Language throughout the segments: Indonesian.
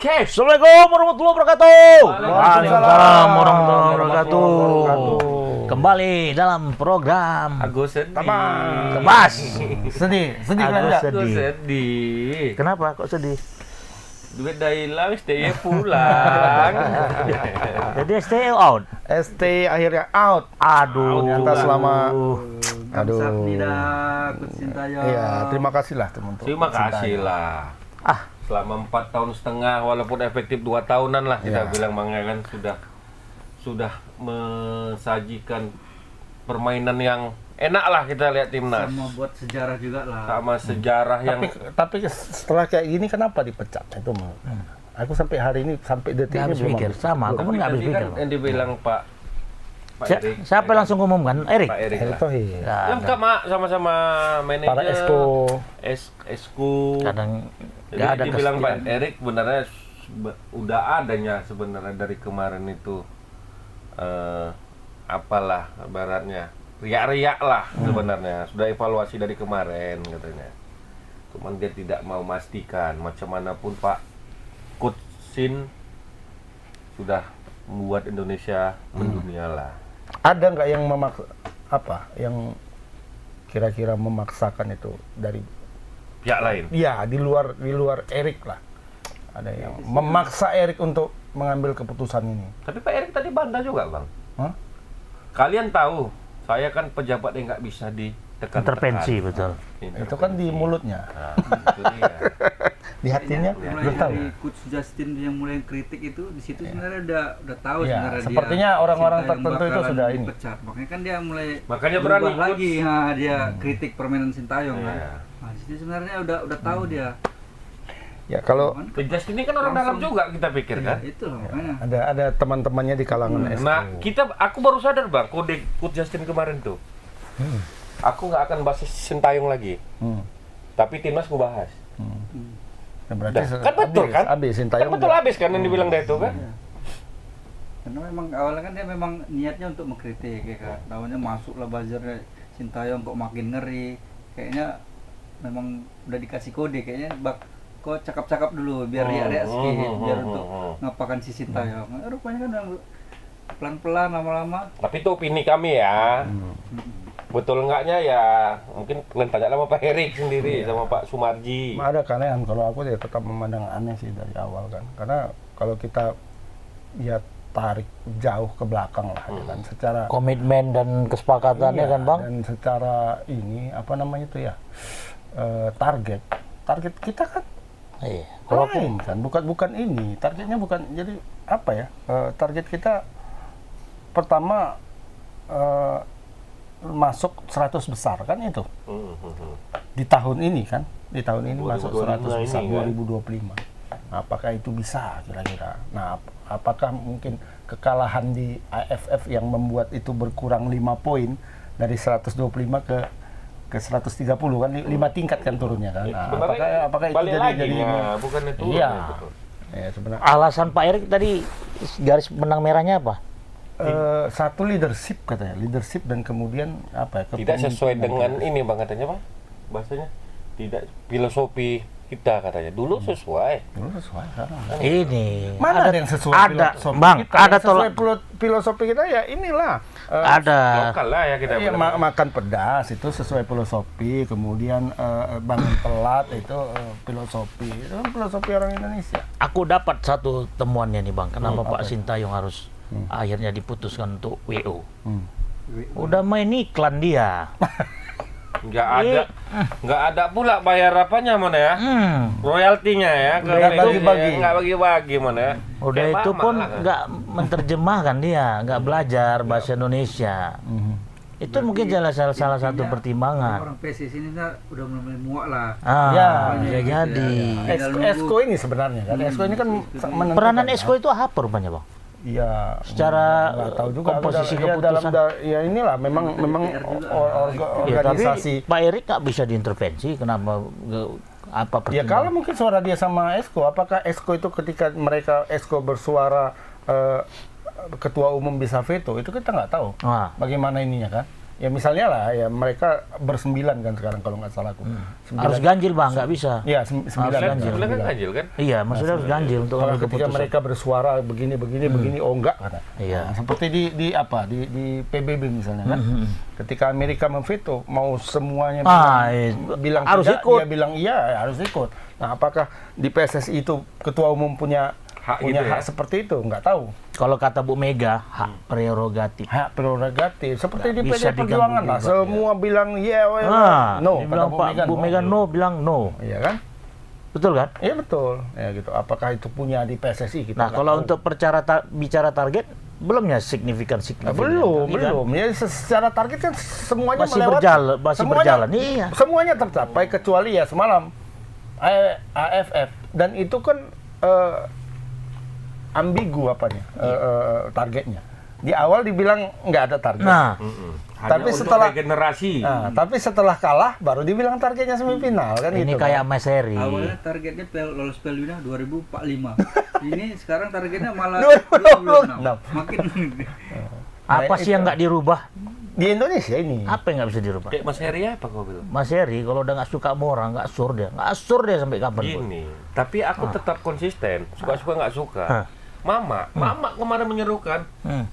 Podcast. Assalamualaikum warahmatullahi wabarakatuh. Waalaikumsalam warahmatullahi wabarakatuh. Kembali dalam program Agus sedih. Kebas. Sedih Agus kan? sedih. Sedih. Kenapa kok sedih? Duit dah hilang, stay pulang. Jadi stay out. ST akhirnya out. Aduh. Ternyata selama Kamsahamnida, Coach Sintayong. Iya, terima kasih lah teman-teman. Terima kasih lah. Selama 4 tahun setengah, walaupun efektif 2 tahunan lah kita bilang Bang, ya kan sudah mensajikan permainan yang enak lah kita lihat timnas. Sama buat sejarah juga lah. Sama sejarah yang Tapi setelah kayak gini kenapa dipecat? Itu aku sampai hari ini sampai detik Nggak ini habis belum pikir. Sama, aku pun nggak habis tadi pikir. kan yang dibilang Pak Erik. Siapa yang langsung ngumumkan? Erik. Pak Erik. Erick Thohir. Yang Mak sama-sama manajer. Para Esko. Esku. Kadang Jadi nggak ada dibilang Pak kesetiaan. Erik sebenarnya udah adanya sebenarnya dari kemarin itu apalah ibaratnya riak-riak lah sebenarnya, sudah evaluasi dari kemarin katanya. Cuman dia tidak mau memastikan macam manapun Pak Coach Sin sudah membuat Indonesia mendunia lah. Ada nggak yang yang kira-kira memaksakan itu dari Pihak lain. ya di luar Erik lah. Ada yang memaksa Erik untuk mengambil keputusan ini. Tapi Pak Erik tadi bantah juga Bang. Hah? Kalian tahu, saya kan pejabat yang nggak bisa ditekan. Intervensi, betul. Itu kan di mulutnya. Nah, itu dia. Di hatinya mulai belum tahu. dari Coach Justin yang mulai kritik itu di situ sebenarnya udah tahu Iya, sebenarnya sepertinya orang-orang Sintayong tertentu itu bakalan sudah ini. dipecat. Makanya kan dia mulai Makanya berubah berani lagi dia kritik permainan Sintayong kan. Iya. Nah, di situ sebenarnya udah tahu dia. Ya kalau Just ini kan orang dalam juga kita pikir kan. Itu loh makanya. ada teman-temannya di kalangan SK. Nah, aku baru sadar Bang, kode Coach Justin kemarin tuh. Aku nggak akan bahas Sintayong lagi. Tapi timnas aku bahas. Ya, berarti Kan betul kan? Habis Kan Sintayong. betul habis kan yang dibilang dia itu kan? Karena memang awalnya kan dia memang niatnya untuk mengkritik ya kan. Tahunya masuklah buzzernya Sintayong kok makin ngeri. Kayaknya memang udah dikasih kode kayaknya kok cakap-cakap dulu biar riak-riak sedikit biar untuk ngapakan si Sintayong. Rupanya kan udah pelan-pelan lama-lama. Tapi itu opini kami ya. Betul enggaknya ya mungkin kalian tanya sama Pak Erik sendiri sama Pak Sumarji. Ada keanehan kalau aku ya tetap memandang aneh sih dari awal kan. Karena kalau kita ya tarik jauh ke belakang lah ya kan secara Komitmen dan kesepakatannya kan, Bang? dan secara ini apa namanya itu ya target kita kan Iya. Kalau aku lain kan bukan ini targetnya bukan jadi apa ya target kita pertama masuk 100 besar kan itu di tahun ini kan di tahun ini masuk 100 besar ini, kan? 2025. Nah, apakah itu bisa kira-kira? Nah, apakah mungkin kekalahan di AFF yang membuat itu berkurang 5 poin dari 125 ke 130 kan 5 tingkat kan turunnya kan. Nah, apakah itu balik lagi, jadi nah, bukan itu. iya. Gitu. Ya sebenarnya alasan Pak Erik tadi garis benang merahnya apa? satu leadership katanya, leadership dan kemudian apa ya? Tidak sesuai dengan ini Bang katanya Pak. Bahasanya tidak filosofi kita katanya. Dulu sesuai. Dulu sesuai sekarang. Ini Mana ada yang sesuai ada, filosofi Bang, kita? ada Yang sesuai filosofi kita ya inilah. ada Lokal lah ya kita Iya, bilang. makan pedas itu sesuai filosofi, kemudian bangun telat itu filosofi. Itu kan filosofi orang Indonesia. aku dapat satu temuannya nih, Bang. Kenapa Pak apa? Sintayong harus akhirnya diputuskan untuk WO? Hmm. Udah main iklan dia. Nggak ada pula bayar apanya mana ya? Royaltinya ya. Nggak bagi-bagi. Nggak bagi-bagi mana ya? Udah Kayak itu Mama pun lah kan. nggak menerjemahkan dia, nggak belajar bahasa Indonesia. Itu mungkin salah satu pertimbangan. Orang PSSI ini udah mulai muak lah. Ya, Bisa jadi. Esko ini sebenarnya kan. Esko ini kan menentukan. Peranan Esko itu apa rupanya, Bang? Iya, Secara nggak tahu juga komposisi ya, dalam keputusan. ya inilah memang Ya, organisasi. tapi Pak Erik nggak bisa diintervensi. Kenapa? Apa Ya pertimbangan? kalau mungkin suara dia sama Esko, apakah Esko itu ketika mereka Esko bersuara ketua umum bisa veto, itu kita nggak tahu. Wah. Bagaimana ininya kan? Ya misalnya lah, ya mereka bersembilan kan sekarang kalau nggak salah aku. Harus ganjil bang, nggak bisa. Iya, Harus sembilan. ganjil. Sebenarnya kan ganjil kan? Iya, maksudnya harus ganjil untuk Kalau ambil ketika keputusan. mereka bersuara begini, oh enggak kata. Iya. Nah, seperti di PBB misalnya kan. Ketika Amerika memveto, mau semuanya bilang harus tidak, ikut. dia bilang iya, harus ikut. Nah, apakah di PSSI itu ketua umum punya Hak punya gitu hak ya? seperti itu? Nggak tahu. Kalau kata Bu Mega, hak prerogatif. Hak prerogatif seperti Nggak di bisa PD Perjuangan lah. diganggu-gugat, Semua bilang No, no. bilang Kata Bu Mega no, bilang no. Iya kan? Betul kan? Iya betul. Ya gitu. Apakah itu punya di PSSI kita? Nah, nggak kalau tahu. untuk bicara target, belumnya signifikan. Belum. Ya secara target kan semuanya Masih melewati. masih berjalan. Iya. Semuanya tercapai kecuali ya semalam AFF, dan itu kan ambigu targetnya. Di awal dibilang nggak ada target. Nah, Hanya untuk regenerasi. Tapi setelah kalah baru dibilang targetnya semifinal kan ini gitu. kayak Mas Heri. Awalnya targetnya lolos Piala Dunia 2045. Ini sekarang targetnya malah 2026. 2026. Makin Apa sih yang nggak dirubah? Di Indonesia ini. Apa yang nggak bisa dirubah? Kayak Mas Heri apa kau bilang? Mas Heri kalau udah nggak suka sama orang, nggak sur dia sampai kapan pun. Gini, tapi aku tetap konsisten. Suka-suka nggak suka. Mama kemarin menyerukan.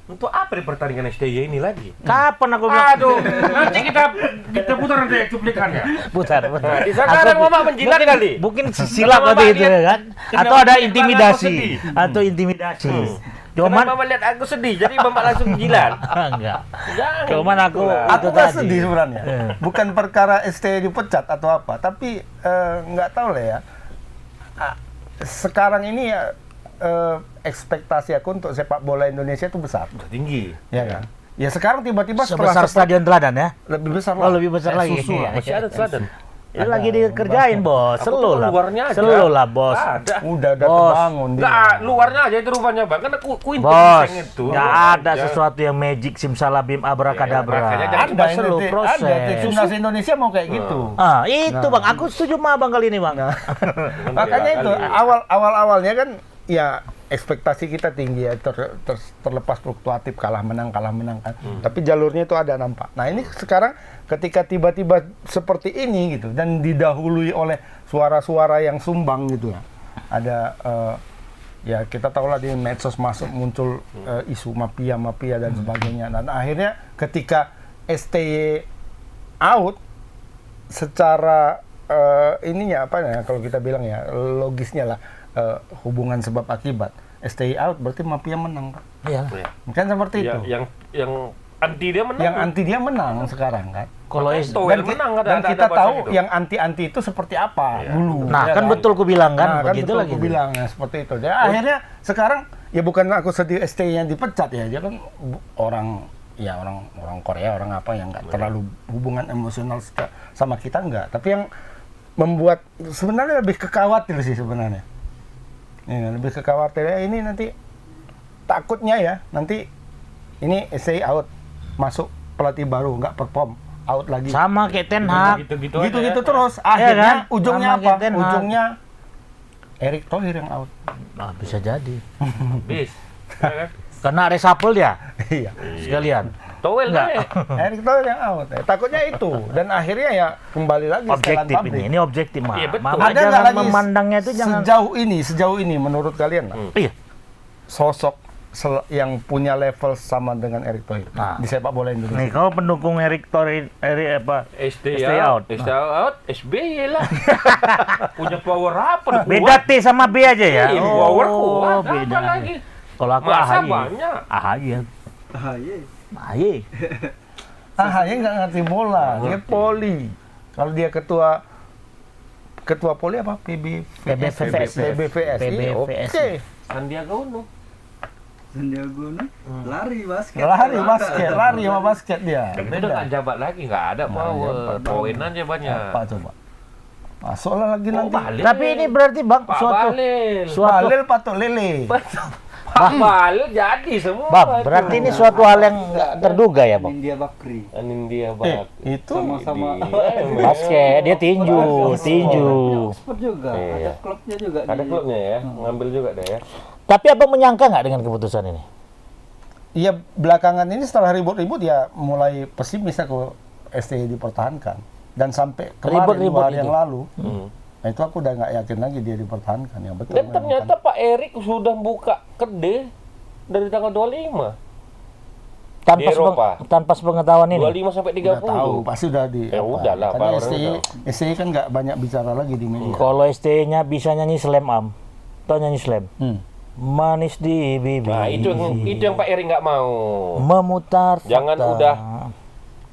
Untuk apa di pertandingan STY ini lagi? Kapan aku bilang? Aduh, nanti kita putar nanti cuplikannya. Putar. Nah, di sekarang Mama menjilat kali. Mungkin silap Mama tadi itu lihat- ya kan? Atau Kenapa ada lihat intimidasi, aku sedih? Cuman Mama lihat aku sedih, jadi Mama langsung menjilat. enggak. Jangan. Cuman aku Itulah. Aku itu nggak tadi. sedih sebenarnya. Bukan perkara STY dipecat atau apa, tapi nggak tahu lah ya. Sekarang ini ya ekspektasi aku untuk sepak bola Indonesia itu besar, Udah tinggi. ya kan? Ya sekarang tiba-tiba Sebesar Stadion Teladan ya? lebih besar Oh, lah. lebih besar lagi. Susu lah. Masih ada Teladan. Ini lagi dikerjain, Bos. Aku tuh Selu lah. luarnya aja. Selu lah, Bos. Ada. Udah Bos. terbangun dia. Enggak, luarnya aja itu rupanya Bang. Kan aku Bos, itu. nggak ada sesuatu yang magic simsalabim Ya, makanya abrakadabra. jangan Ada Selu ini, proses. ada timnas Indonesia mau kayak gitu. Itu Bang, aku setuju sama Bang kali ini, Bang. Makanya itu awalnya kan ya ekspektasi kita tinggi ya, terlepas fluktuatif kalah menang kan. Tapi jalurnya itu ada nampak. Nah ini sekarang ketika tiba-tiba seperti ini gitu dan didahului oleh suara-suara yang sumbang gitu ya. Ada ya kita tahu lah di medsos muncul isu mafia dan sebagainya. Dan akhirnya ketika STY out secara ininya apa ya kalau kita bilang ya logisnya lah hubungan sebab akibat. STY out berarti mafia menang. Iya. Kan seperti itu. Yang anti dia menang. Yang anti dia menang sekarang kan. Kalau Toel menang Dan kita tahu yang anti-anti itu seperti apa dulu. Nah, ya kan betul ku bilang kan, Nah, begitu betul lagi. aku bilang ya seperti itu. Jadi akhirnya sekarang ya bukan aku sedih STY-nya dipecat ya, dia kan orang Korea, orang apa yang nggak terlalu hubungan emosional sama kita enggak. Tapi yang membuat sebenarnya lebih kekhawatir sih sebenarnya. Ya, lebih kekhawatirnya ini nanti takutnya ya nanti ini STY out, masuk pelatih baru nggak perform, out lagi. Sama kayak Ten Hag. Gitu-gitu Terus akhirnya kan? ujungnya Sama apa? kayak Ten Hag. Ujungnya Erick Thohir yang out. Nah, bisa jadi. Bis. Ya kan? Kena reshuffle dia Iya. sekalian. Toel Enggak. lah. Erick Thohir yang out. Takutnya itu dan akhirnya ya kembali lagi Objektif setelan pabrik. ini objektif mah. Iya, betul. Mama Ada nggak jangan lagi memandangnya itu jangan. sejauh ini menurut kalian lah, Iya. sosok yang punya level sama dengan Erick Thohir Nah. di sepak bola Indonesia? Nih, kau pendukung Erick Thohir, STY STY out. STY out, SBY lah. Punya power apa? Beda T sama B aja ya. Iya, power kuat. beda Apa lagi? Kalau aku Masa AHY. banyak? AHY. Ahaye. AHY. AHY nggak ngerti bola, dia poli. Kalau dia ketua poli apa? PBVS. PBVS. Iya, Oke. Sandiaga Uno. Sandiaga Uno lari basket. Lari sama basket dia. Tapi udah nggak jabat lagi, nggak ada power. Poin aja banyak. Apa coba? Masuklah lagi nanti. Balil. Tapi ini berarti Bang Pak suatu Balil. Balil Patok Lele. Pak Balil jadi semua. Bang, berarti ini suatu hal yang nggak terduga ya, Bang. India Bakri. Anindya Bak. Itu Sama-sama Basket, dia tinju. Oxford juga. Iya. Ada klubnya juga Ada di- klubnya ya, ngambil juga deh ya. Tapi apa menyangka nggak dengan keputusan ini? Iya, belakangan ini setelah ribut-ribut ya mulai pesimis aku STY dipertahankan. Dan sampai kemarin Ribut-ribut 2 hari yang itu. lalu, nah itu aku udah nggak yakin lagi dia dipertahankan. Yang betul. Dan memang ternyata Pak Erik sudah buka kedai dari tanggal 25. Di Eropa. Tanpa sepengetahuan ini. 25 sampai 30. Nggak tahu, pasti udah di. Ya udah lah, Pak, Karena orang STY kan nggak banyak bicara lagi di media. Kalau ST-nya bisa nyanyi slam am. Tahu nyanyi slam? Manis di bibir. Nah, itu yang Pak Erik nggak mau. Memutar Jangan fakta. udah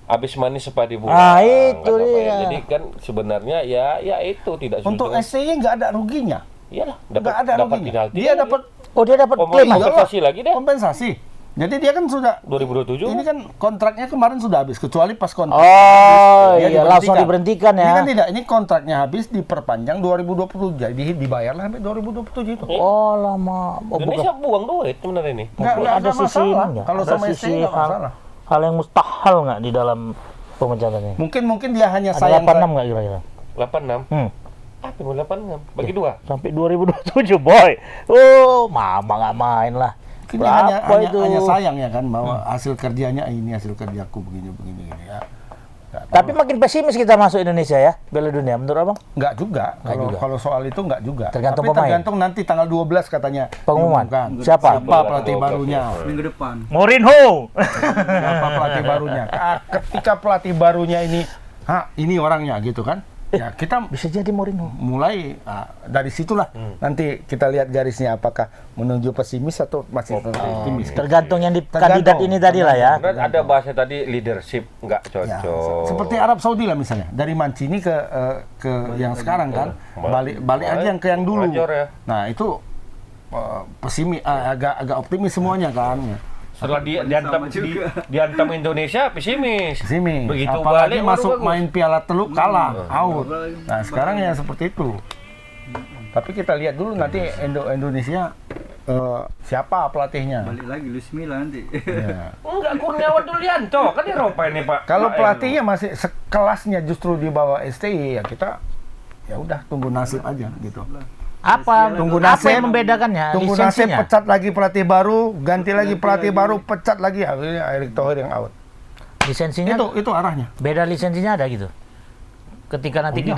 habis manis sepadi buah. Ah, itu kata Pak dia. Erik. Jadi kan sebenarnya ya itu tidak sesuai Untuk dengan- STY nggak ada ruginya. Iyalah, Nggak ada dapat ruginya. penalti. Dia dapat Oh, dia dapat klaim. Iyalah. kompensasi lagi deh. kompensasi. Jadi dia kan sudah 2027. ini kan kontraknya kemarin sudah habis kecuali pas kontrak. Oh, Dia iya langsung diberhentikan Ini ya. kan tidak, ini kontraknya habis diperpanjang 2027. Jadi dibayarlah sampai 2027 itu. Oh, lama. Oh, bukan. Indonesia buang duit sebenarnya ini. Nggak ada ada sisi ini masalah. nggak? Kalau Ada sama sisi STY nggak hal- masalah. Hal yang mustahil nggak di dalam pemecatannya? Mungkin dia hanya Ada sayang 86 nggak kira-kira? 86. Apa yang 86? Bagi dua. Sampai 2027, boy. Oh, mama nggak main lah. Mungkin dia hanya, Berapa itu? hanya sayang ya kan bahwa hasil kerjanya ini hasil kerjaku begini ya. Nggak tahu. Tapi makin pesimis kita masuk Indonesia ya, Piala Dunia. Menurut abang? Nggak juga. Kalau soal itu nggak juga. Tergantung Tapi pemain. tergantung nanti tanggal 12 katanya. Pengumuman. diumumkan. Siapa? Siapa pelatih barunya? Minggu depan. Mourinho. Siapa pelatih barunya? Ketika pelatih barunya ini orangnya gitu kan? Ya kita Bisa jadi Mourinho. mulai dari situlah nanti kita lihat garisnya apakah menuju pesimis atau masih optimis. Tergantung yang di Tergantung. kandidat ini tadi lah ya. Kemudian ada bahasa tadi leadership nggak Ya, cocok. seperti Arab Saudi lah misalnya, dari Mancini ke yang sekarang kan, balik lagi yang ke yang dulu. Wajar ya. Nah itu pesimis, agak optimis semuanya kan. Ya. Setelah diantam Indonesia pesimis. Pesimis. Begitu Apalagi balik masuk baru bagus. main Piala Teluk kalah, out. Nah sekarang ya seperti itu. Tapi kita lihat dulu nanti Indonesia siapa pelatihnya. Balik lagi Luis Milla nanti. Ya. Enggak, Kurniawan Dulianto kan Eropa ini Pak. Kalau Pak pelatihnya masih sekelasnya justru di bawah STY ya kita ya udah tunggu nasib aja gitu. Tunggu Apa nasib, yang membedakannya? tunggu nasib, Lisensinya? pecat lagi pelatih baru, ganti lagi pelatih baru, pecat lagi, akhirnya Erick Thohir yang out. Lisensinya Itu arahnya. beda lisensinya ada gitu. Ketika nanti Oh,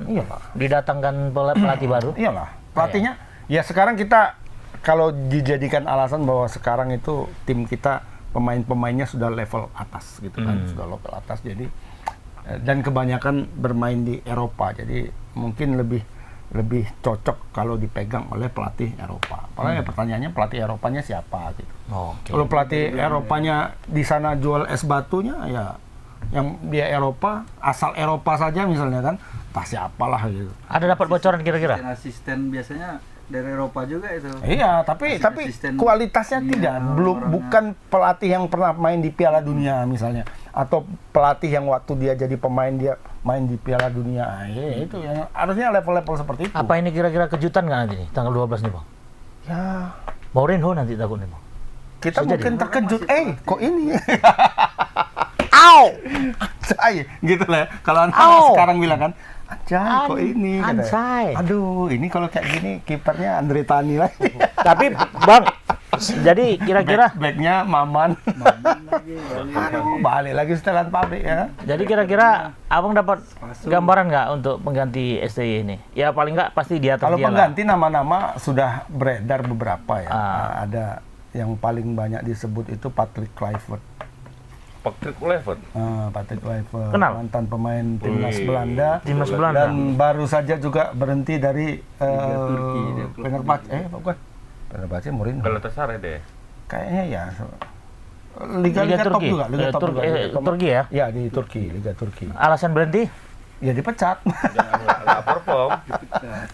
iya. didatangkan pelatih baru. Iyalah, pelatihnya ya sekarang kita kalau dijadikan alasan bahwa sekarang itu tim kita pemain-pemainnya sudah level atas gitu kan, sudah level atas jadi dan kebanyakan bermain di Eropa. Jadi mungkin lebih cocok kalau dipegang oleh pelatih Eropa. Apalagi pertanyaannya pelatih Eropanya siapa gitu. Oke. Kalau pelatih Eropanya di sana jual es batunya ya yang dia Eropa, asal Eropa saja misalnya kan, pasti apalah gitu. Ada dapat bocoran kira-kira? Asisten biasanya dari Eropa juga itu. Iya, tapi Asisten kualitasnya iya, tidak, bukan pelatih yang pernah main di Piala Dunia misalnya, atau pelatih yang waktu dia jadi pemain dia main di Piala Dunia. Itu yang harusnya level-level seperti itu. Apa ini kira-kira kejutan nggak nanti nih, tanggal 12 nih bang? Ya, Mourinho nanti takut nih bang. kita mungkin terkejut. Kok ini? Au! Anjay, gitu lah. Kalau anak Au! sekarang bilang kan, anjay, kok ini? katanya. Anjay. Aduh, ini kalau kayak gini kipernya Andre Tani lagi. Tapi bang, jadi kira-kira, Backnya Maman. Lagi, Balik lagi setelan pabrik ya. jadi kira-kira abang dapat gambaran nggak untuk pengganti STY ini? Ya paling nggak pasti di atas Kalau dia lah. pengganti nama-nama sudah beredar beberapa ya. Ah. Ada yang paling banyak disebut itu Patrick Kluivert. Patrick Kluivert. Patrick Kluivert, Kenal? mantan pemain timnas Wih. Belanda. Timnas Belanda. Dan baru saja juga berhenti dari Turki, dia klub Fenerbahce. Bukan. Fenerbahce Mourinho. Galatasaray deh. Kayaknya ya. Liga top Turki. juga, Liga top juga. Liga top. Turki ya? Ya di Turki, Liga Turki. Alasan berhenti? Ya dipecat. Nggak perform.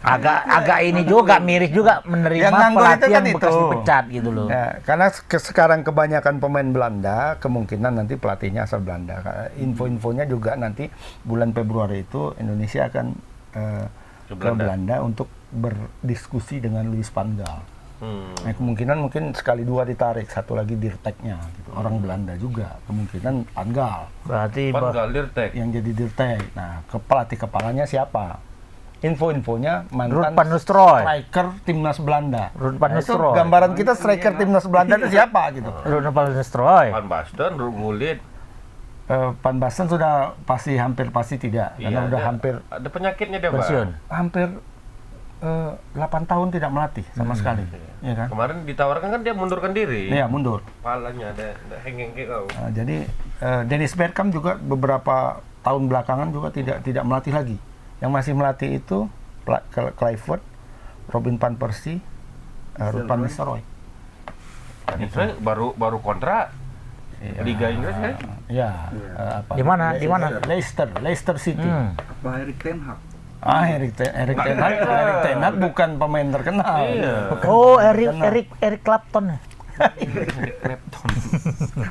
Agak ini juga miris juga menerima Yang nganggur itu pelatih kan yang bekas itu. dipecat gitu loh. Ya, karena sekarang kebanyakan pemain Belanda, kemungkinan nanti pelatihnya asal Belanda. Info-infonya juga nanti bulan Februari itu Indonesia akan ke Belanda untuk berdiskusi dengan Louis van Gaal. Nah, kemungkinan mungkin sekali dua ditarik, satu lagi Dirteknya, gitu. Orang Belanda juga, kemungkinan Van Gaal Berarti Pan Galdirtek. yang jadi Dirtek. Nah, pelatih kepalanya siapa? info-infonya mantan Ruud van Nistelrooy. striker timnas Belanda. Ruud van Nah, itu Nistelrooy. gambaran kita striker timnas Belanda itu siapa gitu. Ruud van Nistelrooy. Van Basten, Ruud Gullit. Van Basten sudah hampir pasti tidak karena udah ada penyakitnya dia, Bang. Pensiun. hampir 8 tahun tidak melatih sama sekali. Ya kan? Kemarin ditawarkan kan dia mundurkan diri. Iya, mundur. Kepalanya ada hengeng kayak kau. Nah, jadi Dennis Bergkamp juga beberapa tahun belakangan juga tidak melatih lagi. Yang masih melatih itu Kluivert, Robin van Persie, Ruud van Nistelrooy. Itu baru kontrak Liga Inggris kan? Ya, Di mana? Di mana? Leicester City. Apa Erik ten Hag? Erik Ten Hag bukan pemain terkenal. Iya. Bukan Oh, pemain terkenal. Eric Clapton.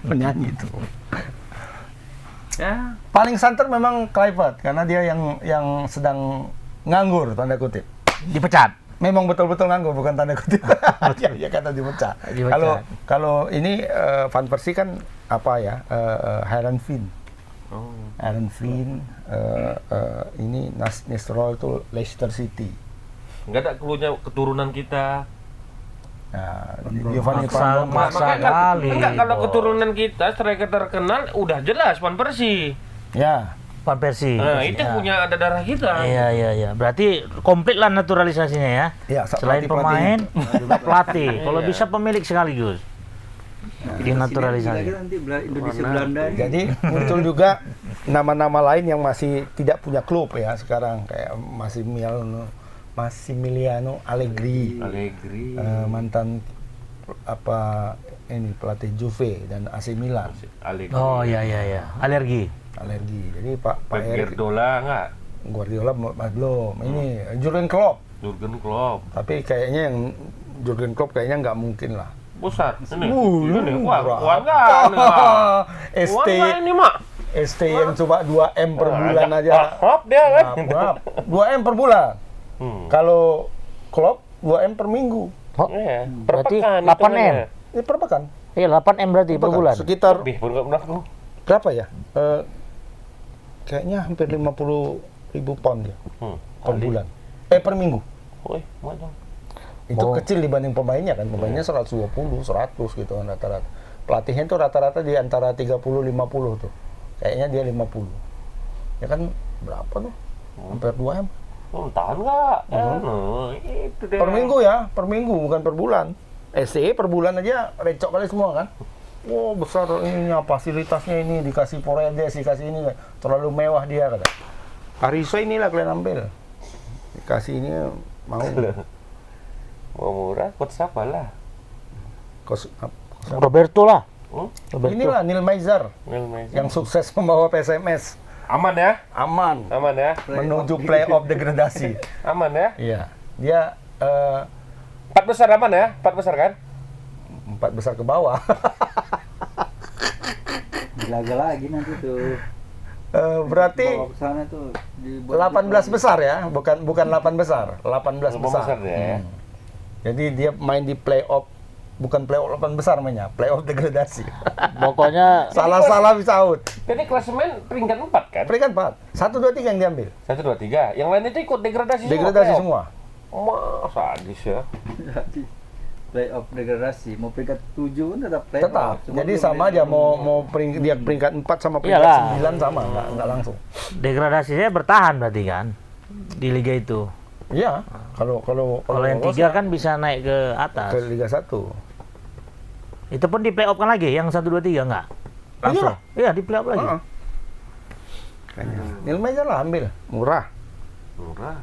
Penyanyi itu. Ya. Paling santer memang Kluivert karena dia yang sedang nganggur tanda kutip. Dipecat. Memang betul-betul nganggur, bukan tanda kutip. Ya kata dipecat. Kalau ini Van Persie kan apa ya? Heerenveen. Heerenveen, ini Nistelrooy itu Leicester City. Enggak ada klunya keturunan kita. Nah, Giovanni Maksa- Van maksa Bronckhorst. kali. Enggak, kalau Bos. keturunan kita striker terkenal udah jelas Van Persie. Ya, Van Persie. Nah, itu punya ada darah kita. Iya. Berarti komplit lah naturalisasinya ya. Ya, Selain pelatih-pelatih. pemain, juga pelatih. Kalau Iya. bisa pemilik sekaligus. Dinaturalisasi. Lagi nanti Indonesia Belanda ini. Jadi muncul juga nama-nama lain yang masih tidak punya klub ya sekarang kayak Massimiliano Allegri, mantan pelatih Juve dan AC Milan. Allegri. Oh iya. Alergi. Jadi Pak Pep Erik Guardiola enggak? Guardiola belum. Ini Jurgen Klopp. Jurgen Klopp. Tapi kayaknya yang Jurgen Klopp kayaknya nggak mungkin lah. Besar. Ini. Ini Wah, berapa? enggak ini, Mak. ST Wah, ini, Mak. ST yang coba 2M per bulan aja. Klopp dia kan. Maaf, 2M per bulan. Kalau Klopp 2M per minggu. Oh, Iya, berarti pekan 8M. hitungannya. Ini per pekan. Iya, 8M berarti per bulan. Sekitar Lebih, baru nggak pernah aku. berapa ya? Kayaknya hampir 50.000 pound ya per bulan. Per minggu. Woi, mana? Itu kecil dibanding pemainnya kan. Pemainnya 120, 100 gitu kan rata-rata. Pelatihnya itu rata-rata di antara 30-50 tuh. Kayaknya dia 50. Ya kan berapa tuh? Hampir 2M. Tahan nggak? Itu dia. Per minggu ya, per minggu bukan per bulan. SCE per bulan aja recok kali semua kan. Wow, besar ininya, fasilitasnya ini dikasih Poredes, dikasih ini terlalu mewah dia kata. Ariso inilah kalian ambil. Dikasih ini mau. Mau murah, coach siapa lah? Roberto lah. Roberto. Inilah Neil Meiser Neil Mason. yang sukses membawa PSMS. Aman ya? Aman Aman ya? menuju playoff degradasi. Aman ya? Iya, dia 4 besar aman ya? 4 besar kan? 4 besar ke bawah. Dilaga lagi nanti tuh. Berarti Bawa ke sana tuh dibuat 18 besar ya, bukan 8 besar, 18 besar. ya. Jadi dia main di playoff, bukan playoff 8 besar mainnya, playoff degradasi. Pokoknya Salah-salah bisa out. Jadi klasemen peringkat 4 kan? Peringkat 4, 1, 2, 3 yang diambil. 1, 2, 3. Yang lain itu ikut degradasi Degradasi semua. semua. Sadis ya. Jadi playoff degradasi, mau peringkat 7 pun tetap playoff. Tetap. Cuma Jadi belum sama aja playoff. mau dia peringkat 4 sama peringkat Iyalah. 9 sama, enggak langsung. degradasinya bertahan berarti kan di liga itu. Iya, kalau Kalau yang lolos 3 kan bisa naik ke atas. ke Liga 1. Itu pun di playoff kan lagi, yang 1, 2, 3 enggak? Langsung. Iya, di playoff lagi. Heeh. Neil Meiser lah ambil, murah. Murah.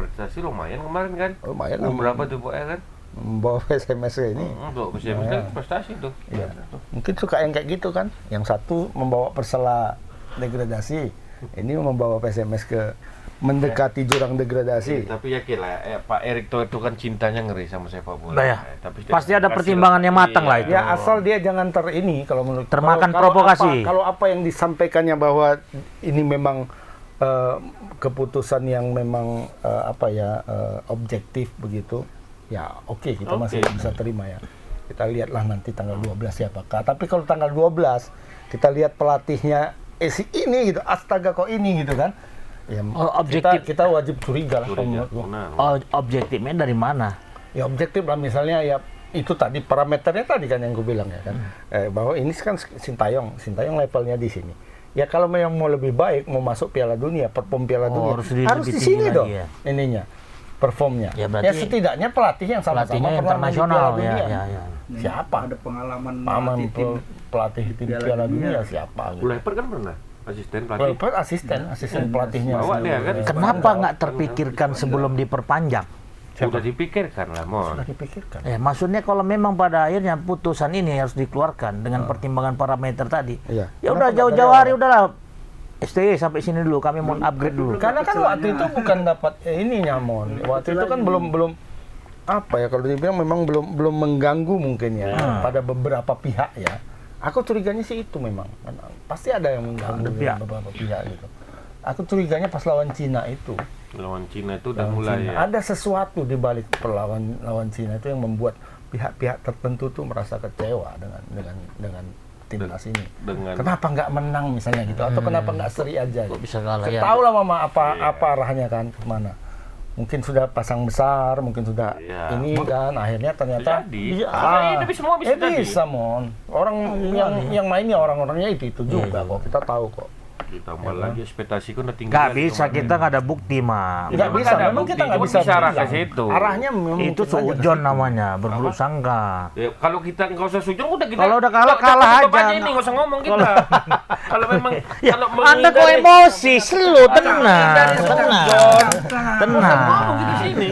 Prestasi lumayan kemarin kan? Lumayan lah. Berapa tuh pokoknya kan? Membawa SMS ini. Tuh, kan prestasi tuh. Iya. Mungkin suka yang kayak gitu kan. Yang satu membawa Persela degradasi, ini membawa PSMS ke mendekati jurang degradasi. Tapi yakin lah, Pak Erik Thohir itu kan cintanya ngeri sama sepak bola. Nah, ya. Tapi Pasti ada kasih pertimbangan yang matang lah itu. Ya asal dia jangan kalau menurut Termakan kalau provokasi. Kalau apa yang disampaikannya bahwa ini memang keputusan yang memang objektif begitu, ya oke, kita masih bisa terima ya. Kita lihatlah nanti tanggal 12 siapakah. Tapi kalau tanggal 12 kita lihat pelatihnya si ini gitu, astaga kok ini gitu kan. Ya, objektif. kita wajib curiga lah. Curiga. kalau menurut gua. Benar. Objektifnya dari mana? Ya objektif lah, misalnya ya itu tadi parameternya tadi kan yang gue bilang ya kan, bahwa ini kan Sintayong levelnya di sini. Ya kalau memang mau lebih baik, mau masuk Piala Dunia, perform Piala Dunia, harus harus lebih di tinggi sini lagi dong ya. Ininya, performnya. Ya, Ya, berarti setidaknya pelatih yang sama-sama Pelatihnya pernah main di internasional Piala ya, Dunia. ya. Siapa? Ada pengalaman Paman melatih tim pelatih tim Piala Dunia siapa? Gitu. Leper kan pernah asisten pelatih. Walaupun asisten pelatihnya. Bawa dia kan. Kenapa nggak terpikirkan sebelum diperpanjang? Sudah dipikirkan lah, Mon. Sudah dipikirkan. Maksudnya kalau memang pada akhirnya putusan ini harus dikeluarkan dengan pertimbangan parameter tadi. Iya. Ya udah Kenapa jauh-jauh nggak hari udahlah. STY sampai sini dulu, kami mau upgrade dulu. Karena kan waktu itu bukan dapat ininya, Mon. Waktu itu kan belum apa ya, kalau dibilang memang belum mengganggu mungkin ya pada beberapa pihak ya. Aku curiganya sih itu memang. Pasti ada yang mengganggu pihak. beberapa pihak gitu. Aku curiganya pas lawan Cina itu. Lawan Cina itu udah Lawan mulai Cina. ya. Ada sesuatu di balik lawan Cina itu yang membuat pihak-pihak tertentu tuh merasa kecewa dengan timnas ini. Kenapa nggak menang misalnya gitu, atau kenapa nggak seri aja? Kok Gitu. bisa kalah ya? Tahu lah Mama apa arahnya kan kemana? Mungkin sudah pasang besar, mungkin sudah Iya. ini kan akhirnya ternyata Jadi, Ah, semua bisa jadi. bisa Mon. Orang yang mainnya orang-orangnya itu juga kok, kita tahu kok. Ditambah lagi ekspektasiku udah tinggi. Nggak kali bisa, kemarin. kita nggak ada bukti, Mak. Nggak bisa, ada memang bukti, kita nggak cuma bisa arah ke bilang. situ. Arahnya memang Itu mungkin saja ke suujon situ. namanya, berburuk sangka. Ya, kalau kita nggak usah sujud udah kita. Kalau udah kalah, kita kalah tutup aja. ini nggak usah ngomong kita. Kalau memang Ya, kalau Anda kok menghindari- emosi, slow, tenang, tenang. ngomong gitu sini.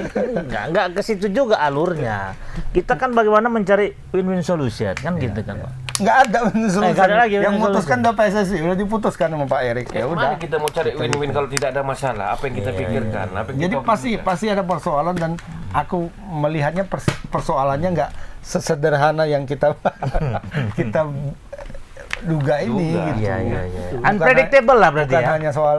Enggak ke situ juga alurnya. Kita kan bagaimana mencari win-win solution, kan gitu kan, Pak. Nggak ada solusi. nggak ada lagi Yang solusi. memutuskan udah PSSI, udah diputuskan sama Pak Erik. Ya udah. Mana kita mau cari win-win kalau tidak ada masalah? Apa yang kita pikirkan? Apa yang Jadi kita pasti ada persoalan, dan aku melihatnya persoalannya nggak sesederhana yang kita kita duga ini. Duga. Gitu. Iya. Bukan Unpredictable lah berarti Bukan ya. hanya soal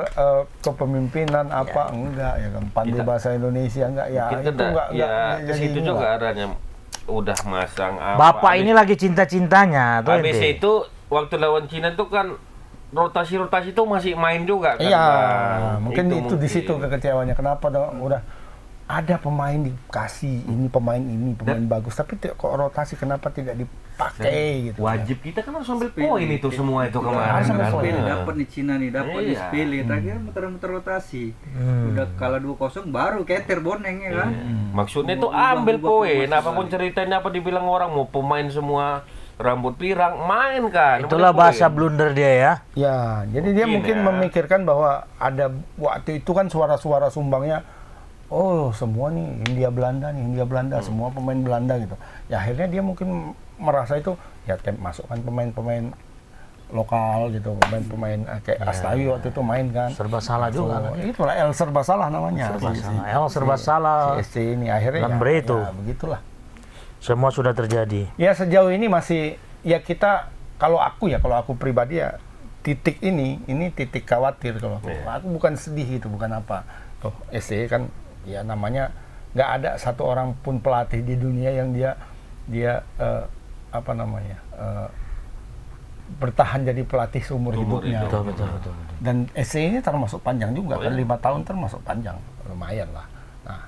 kepemimpinan apa enggak ya kan, pandai bahasa Indonesia enggak ya, kita itu enggak ya ke jadi situ enggak. juga arahnya udah masang apa. Bapak Habis- ini lagi cinta-cintanya tuh habis ente. itu waktu lawan Cina itu kan rotasi itu masih main juga kan. Iya, Bang. mungkin itu di situ kekecewanya. Kenapa udah ada pemain dikasih ini pemain bagus, tapi kok rotasi kenapa tidak dipakai gitu. Wajib kita kan harus ambil poin itu semua itu kemarin. Harus ambil kan. poin. Nah. Dapat nih Cina nih, dapat nih Iya. Spili, terakhir muter-muter rotasi. Udah kalah 2-0 baru keter boneng ya kan. Maksudnya itu Ubah- ambil ubah poin, pemain apapun lagi. ceritanya apa dibilang orang mau pemain semua rambut pirang main kan. Itulah Ambil bahasa poin. blunder dia ya. Ya, jadi dia mungkin Mungkin ya. memikirkan bahwa ada waktu itu kan suara-suara sumbangnya, oh semua nih Hindia Belanda, semua pemain Belanda gitu. Ya akhirnya dia mungkin merasa itu ya masukkan pemain-pemain lokal gitu, pemain-pemain kayak Astawi waktu itu main kan. Serba salah juga kan. Itulah El serba salah namanya. Serba salah. El serba salah. CSC ini akhirnya Lambre itu. ya begitulah. Semua sudah terjadi. Ya sejauh ini masih ya kita, kalau aku pribadi ya titik ini titik khawatir kalau aku. Iya. Aku bukan sedih itu, bukan apa. Tuh SC kan ya namanya nggak ada satu orang pun pelatih di dunia yang dia bertahan jadi pelatih seumur hidupnya. hidup. Betul. Dan SC ini termasuk panjang juga Oh, kan, iya. 5 tahun termasuk panjang, lumayan lah. Nah,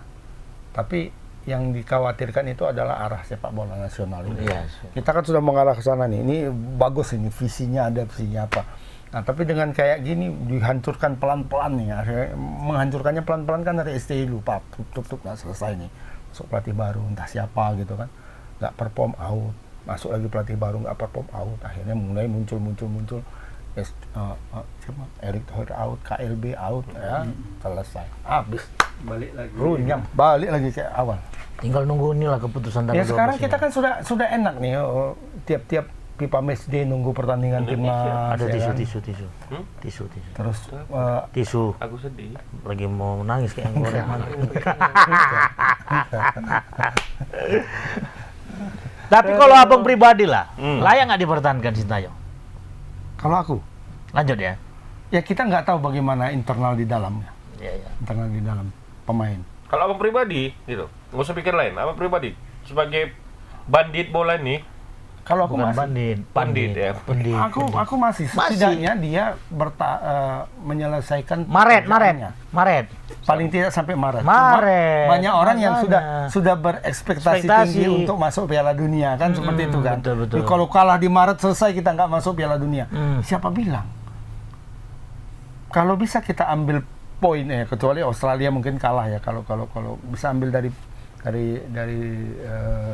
tapi yang dikhawatirkan itu adalah arah sepak bola nasional ini. Iya. Kita kan sudah mengarah ke sana nih. Ini bagus ini visinya, ada visinya apa. Nah, tapi dengan kayak gini dihancurkan pelan-pelan nih. Akhirnya menghancurkannya pelan-pelan kan dari STI lupa, tutup nggak selesai nih. Masuk pelatih baru entah siapa gitu kan. Nggak perform out. Masuk lagi pelatih baru nggak perform out. Akhirnya mulai muncul siapa? Erick Thohir out, KLB out ya. Selesai. Habis. Balik lagi. Runyam, balik lagi kayak awal. Tinggal nunggu inilah keputusan tanggal Ya sekarang 12 kita ini. kan sudah enak nih, tiap-tiap pipa matchday nunggu pertandingan timnas. Ada ya kan? tisu. Hmm? Tisu. Terus Tisu. Aku sedih. Lagi mau nangis kayak yang goreng. Tapi kalau abang pribadi lah, layak nggak dipertahankan Sintayong? kalau aku, Lanjut ya. ya kita nggak tahu bagaimana internal di dalamnya, Iya. internal di dalam pemain. Kalau abang pribadi, gitu, nggak usah pikir lain. Abang pribadi sebagai bandit bola ini, Kalau aku Bukan masih, Pandit ya. Pandit. aku masih setidaknya dia menyelesaikan Maret. pekerjaannya. Paling tidak sampai Maret. Maret. Cuma banyak orang yang Makanya. sudah berekspektasi Ekspektasi. tinggi untuk masuk Piala Dunia kan seperti itu kan. betul. Jadi kalau kalah di Maret selesai kita nggak masuk Piala Dunia. Siapa bilang? Kalau bisa kita ambil poin kecuali Australia mungkin kalah ya. Kalau bisa ambil dari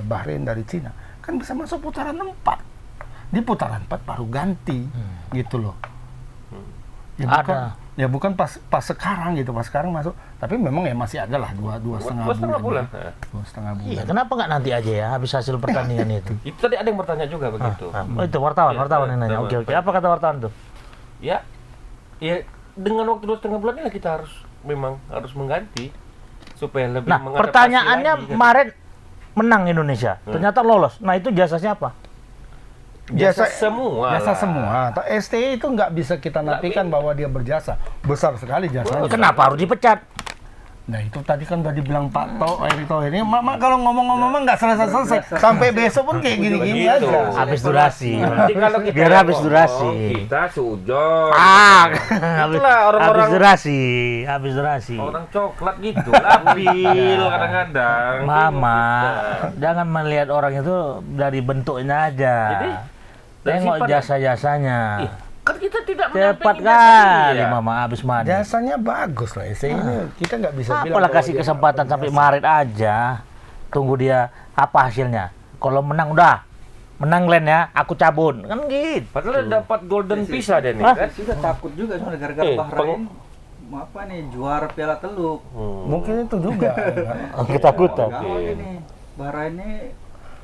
Bahrain, dari Cina, kan bisa masuk putaran 4. Di putaran 4 baru ganti gitu loh. Ya bukan pas sekarang gitu, pas sekarang masuk, tapi memang ya masih ada lah dua setengah bulan. 2,5 bulan. Iya, kenapa nggak nanti aja ya habis hasil pertandingan itu? Itu tadi ada yang bertanya juga begitu. Oh, itu wartawan yang nanya. Oke. Apa kata wartawan tuh? Ya dengan waktu 2,5 bulan ini kita memang harus mengganti supaya lebih Nah, mengadaptasi pertanyaannya lagi, kan. Maret menang Indonesia, ternyata lolos. Nah, itu jasa siapa? Jasa semua. Jasa lah. semua. STI itu nggak bisa kita nafikan bahwa dia berjasa. Besar sekali jasanya. Kenapa harus dipecat? Nah itu tadi kan udah dibilang Pak Erick Thohir ini, Mama kalau ngomong-ngomong nggak selesai sampai besok pun kayak gini-gini Begitu. aja. Habis durasi. Nanti kalau kita Biar habis ngomong, durasi. Kita sujon. habis Itulah orang-orang durasi. orang coklat gitu, labil kadang-kadang. Mama, jangan melihat orang itu dari bentuknya aja. Jadi, dari tengok sifat- jasa-jasanya. Kan kita tidak Cepat menyampaikan jasa kali dia. Mama habis mandi. Jasanya bagus lah. STI ini kita nggak bisa bilang. Apalah bahwa kasih dia kesempatan nggak sampai berjasa. Maret aja. Tunggu dia apa hasilnya. Kalau menang udah. Menang Glenn ya, aku cabut. Kan gitu. Padahal dapat golden visa deh nih Hah? kan. Sudah takut juga sebenarnya gara-gara Bahrain apa nih juara Piala Teluk. Mungkin itu juga. kan? Ketakutan. Gawat ini. Bahrain ini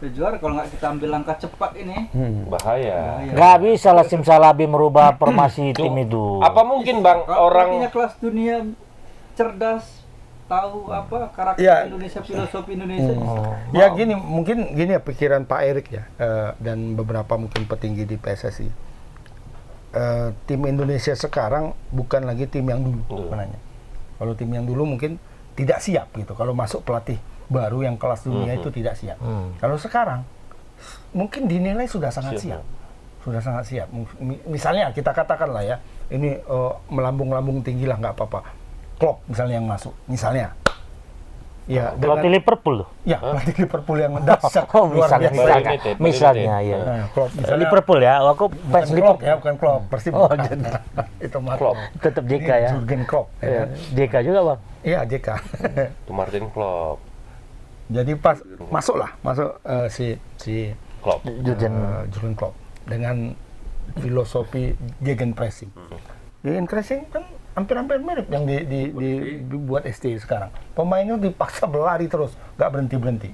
udah juara kalau nggak kita ambil langkah cepat ini. Bahaya. Nggak bisa lah Simsalabim merubah formasi tim itu. Apa mungkin Bang Orang orang kelas dunia cerdas, tahu apa karakter Ya. Indonesia, filosofi Indonesia. Ya gini, mungkin gini ya pikiran Pak Erick ya, dan beberapa mungkin petinggi di PSSI. Tim Indonesia sekarang bukan lagi tim yang dulu sebenarnya. Kalau tim yang dulu mungkin tidak siap gitu. Kalau masuk pelatih baru yang kelas dunia itu tidak siap. Kalau sekarang mungkin dinilai sudah sangat siap. Sudah sangat siap. Misalnya kita katakan lah ya, ini melambung-lambung tinggi lah nggak apa-apa. Klopp misalnya yang masuk, misalnya. Ya, Pelatih Liverpool tuh. ya pelatih Liverpool yang dahsyat Oh, luar misalnya, biasa. misalnya ya. Nah, Klopp misalnya Liverpool ya, aku bukan fans Klopp Liverpool. ya, bukan Klopp, Persib. Oh, bukan. Itu mah Klopp. Tetap JK Ini ya. Jurgen Klopp. Iya, JK juga bang. Iya, JK. itu Martin Klopp. Jadi pas masuk si Klopp. Jurgen Klopp dengan filosofi gegenpressing. Gegenpressing kan hampir-hampir mirip yang dibuat ST sekarang. Pemainnya dipaksa berlari terus, nggak berhenti-berhenti.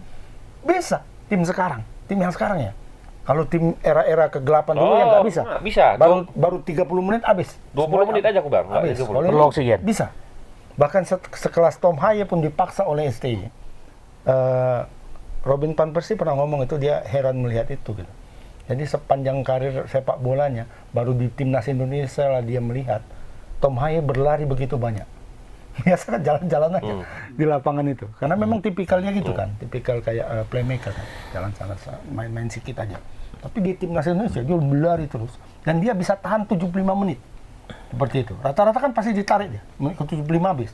Bisa tim sekarang, tim yang sekarang ya. Kalau tim era-era kegelapan dulu yang nggak bisa. Bisa. Baru 30 menit habis. 20 menit aja aku Bang. Nggak, Habis. 30. Kalau ini Perlu oksigen. bisa. Bahkan sekelas Tom Haye pun dipaksa oleh STI. Robin van Persie pernah ngomong itu, dia heran melihat itu gitu. Jadi sepanjang karir sepak bolanya, baru di timnas Indonesia lah dia melihat Tom Haye berlari begitu banyak. Biasa kan jalan-jalan aja di lapangan itu. Karena memang tipikalnya gitu kan, tipikal kayak playmaker kan. Jalan sana main-main sikit aja. Tapi di timnas Indonesia dia berlari terus dan dia bisa tahan 75 menit. Seperti itu. Rata-rata kan pasti ditarik dia, menit ke 75 habis.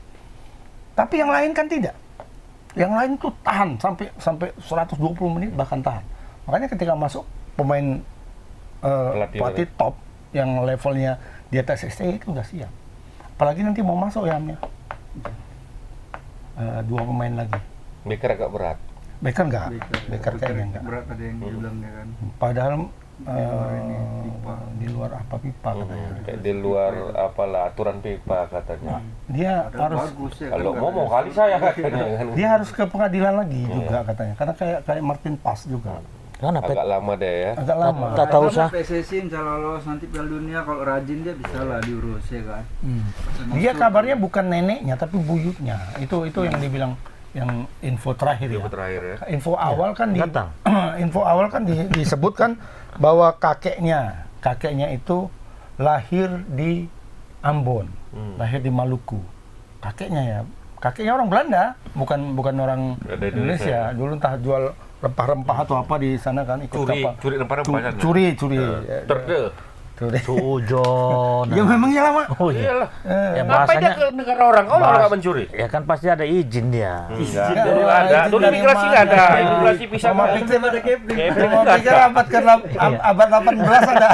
Tapi yang lain kan tidak. Yang lain tuh tahan sampai 120 menit bahkan tahan. Makanya ketika masuk pemain pelatih top yang levelnya di atas STI itu udah siap. Apalagi nanti mau masuk ya, dua pemain lagi. Beker agak berat. Beker enggak? Beker kayaknya enggak. Berat ada yang dibilang dia kan. Padahal pipa. di luar apa pipa katanya. Kayak di luar apalah aturan FIFA katanya. Dia harus Bagus ya. Kalau kan, ngomong nggak ada- kali saya katanya kan. dia harus ke pengadilan lagi juga katanya. Karena kayak Martin Pas juga. Kan apa? Agak lama deh ya. Agak lama. Tak tahu sah. PSSI insya Allah lolos nanti Piala Dunia, kalau rajin dia bisa lah diurus ya kan. Dia kabarnya bukan neneknya tapi buyutnya. Itu yang dibilang yang info terakhir ya. Terakhir ya. Info awal kan datang. info awal kan disebutkan bahwa kakeknya itu lahir di Ambon, lahir di Maluku. Kakeknya orang Belanda, bukan orang Ada Indonesia. Dulu entah jual rempah-rempah atau apa di sana kan ikut kapal. Curi rempah-rempah sana. Curi. Terde. Curi. Sujon. Ya memang ya lama. Oh iya. Iyalah. Yang Ngapain dia bahasanya ke negara orang? Kalau bahas- nggak mencuri. ya kan pasti ada izin dia. Enggak, Izin dulu dari- ada. izin Dulu dari imigrasi nggak ada. mana? Imigrasi pisah Mama nggak ada. pikir ada kepling. Mama pikir abad 18 ada.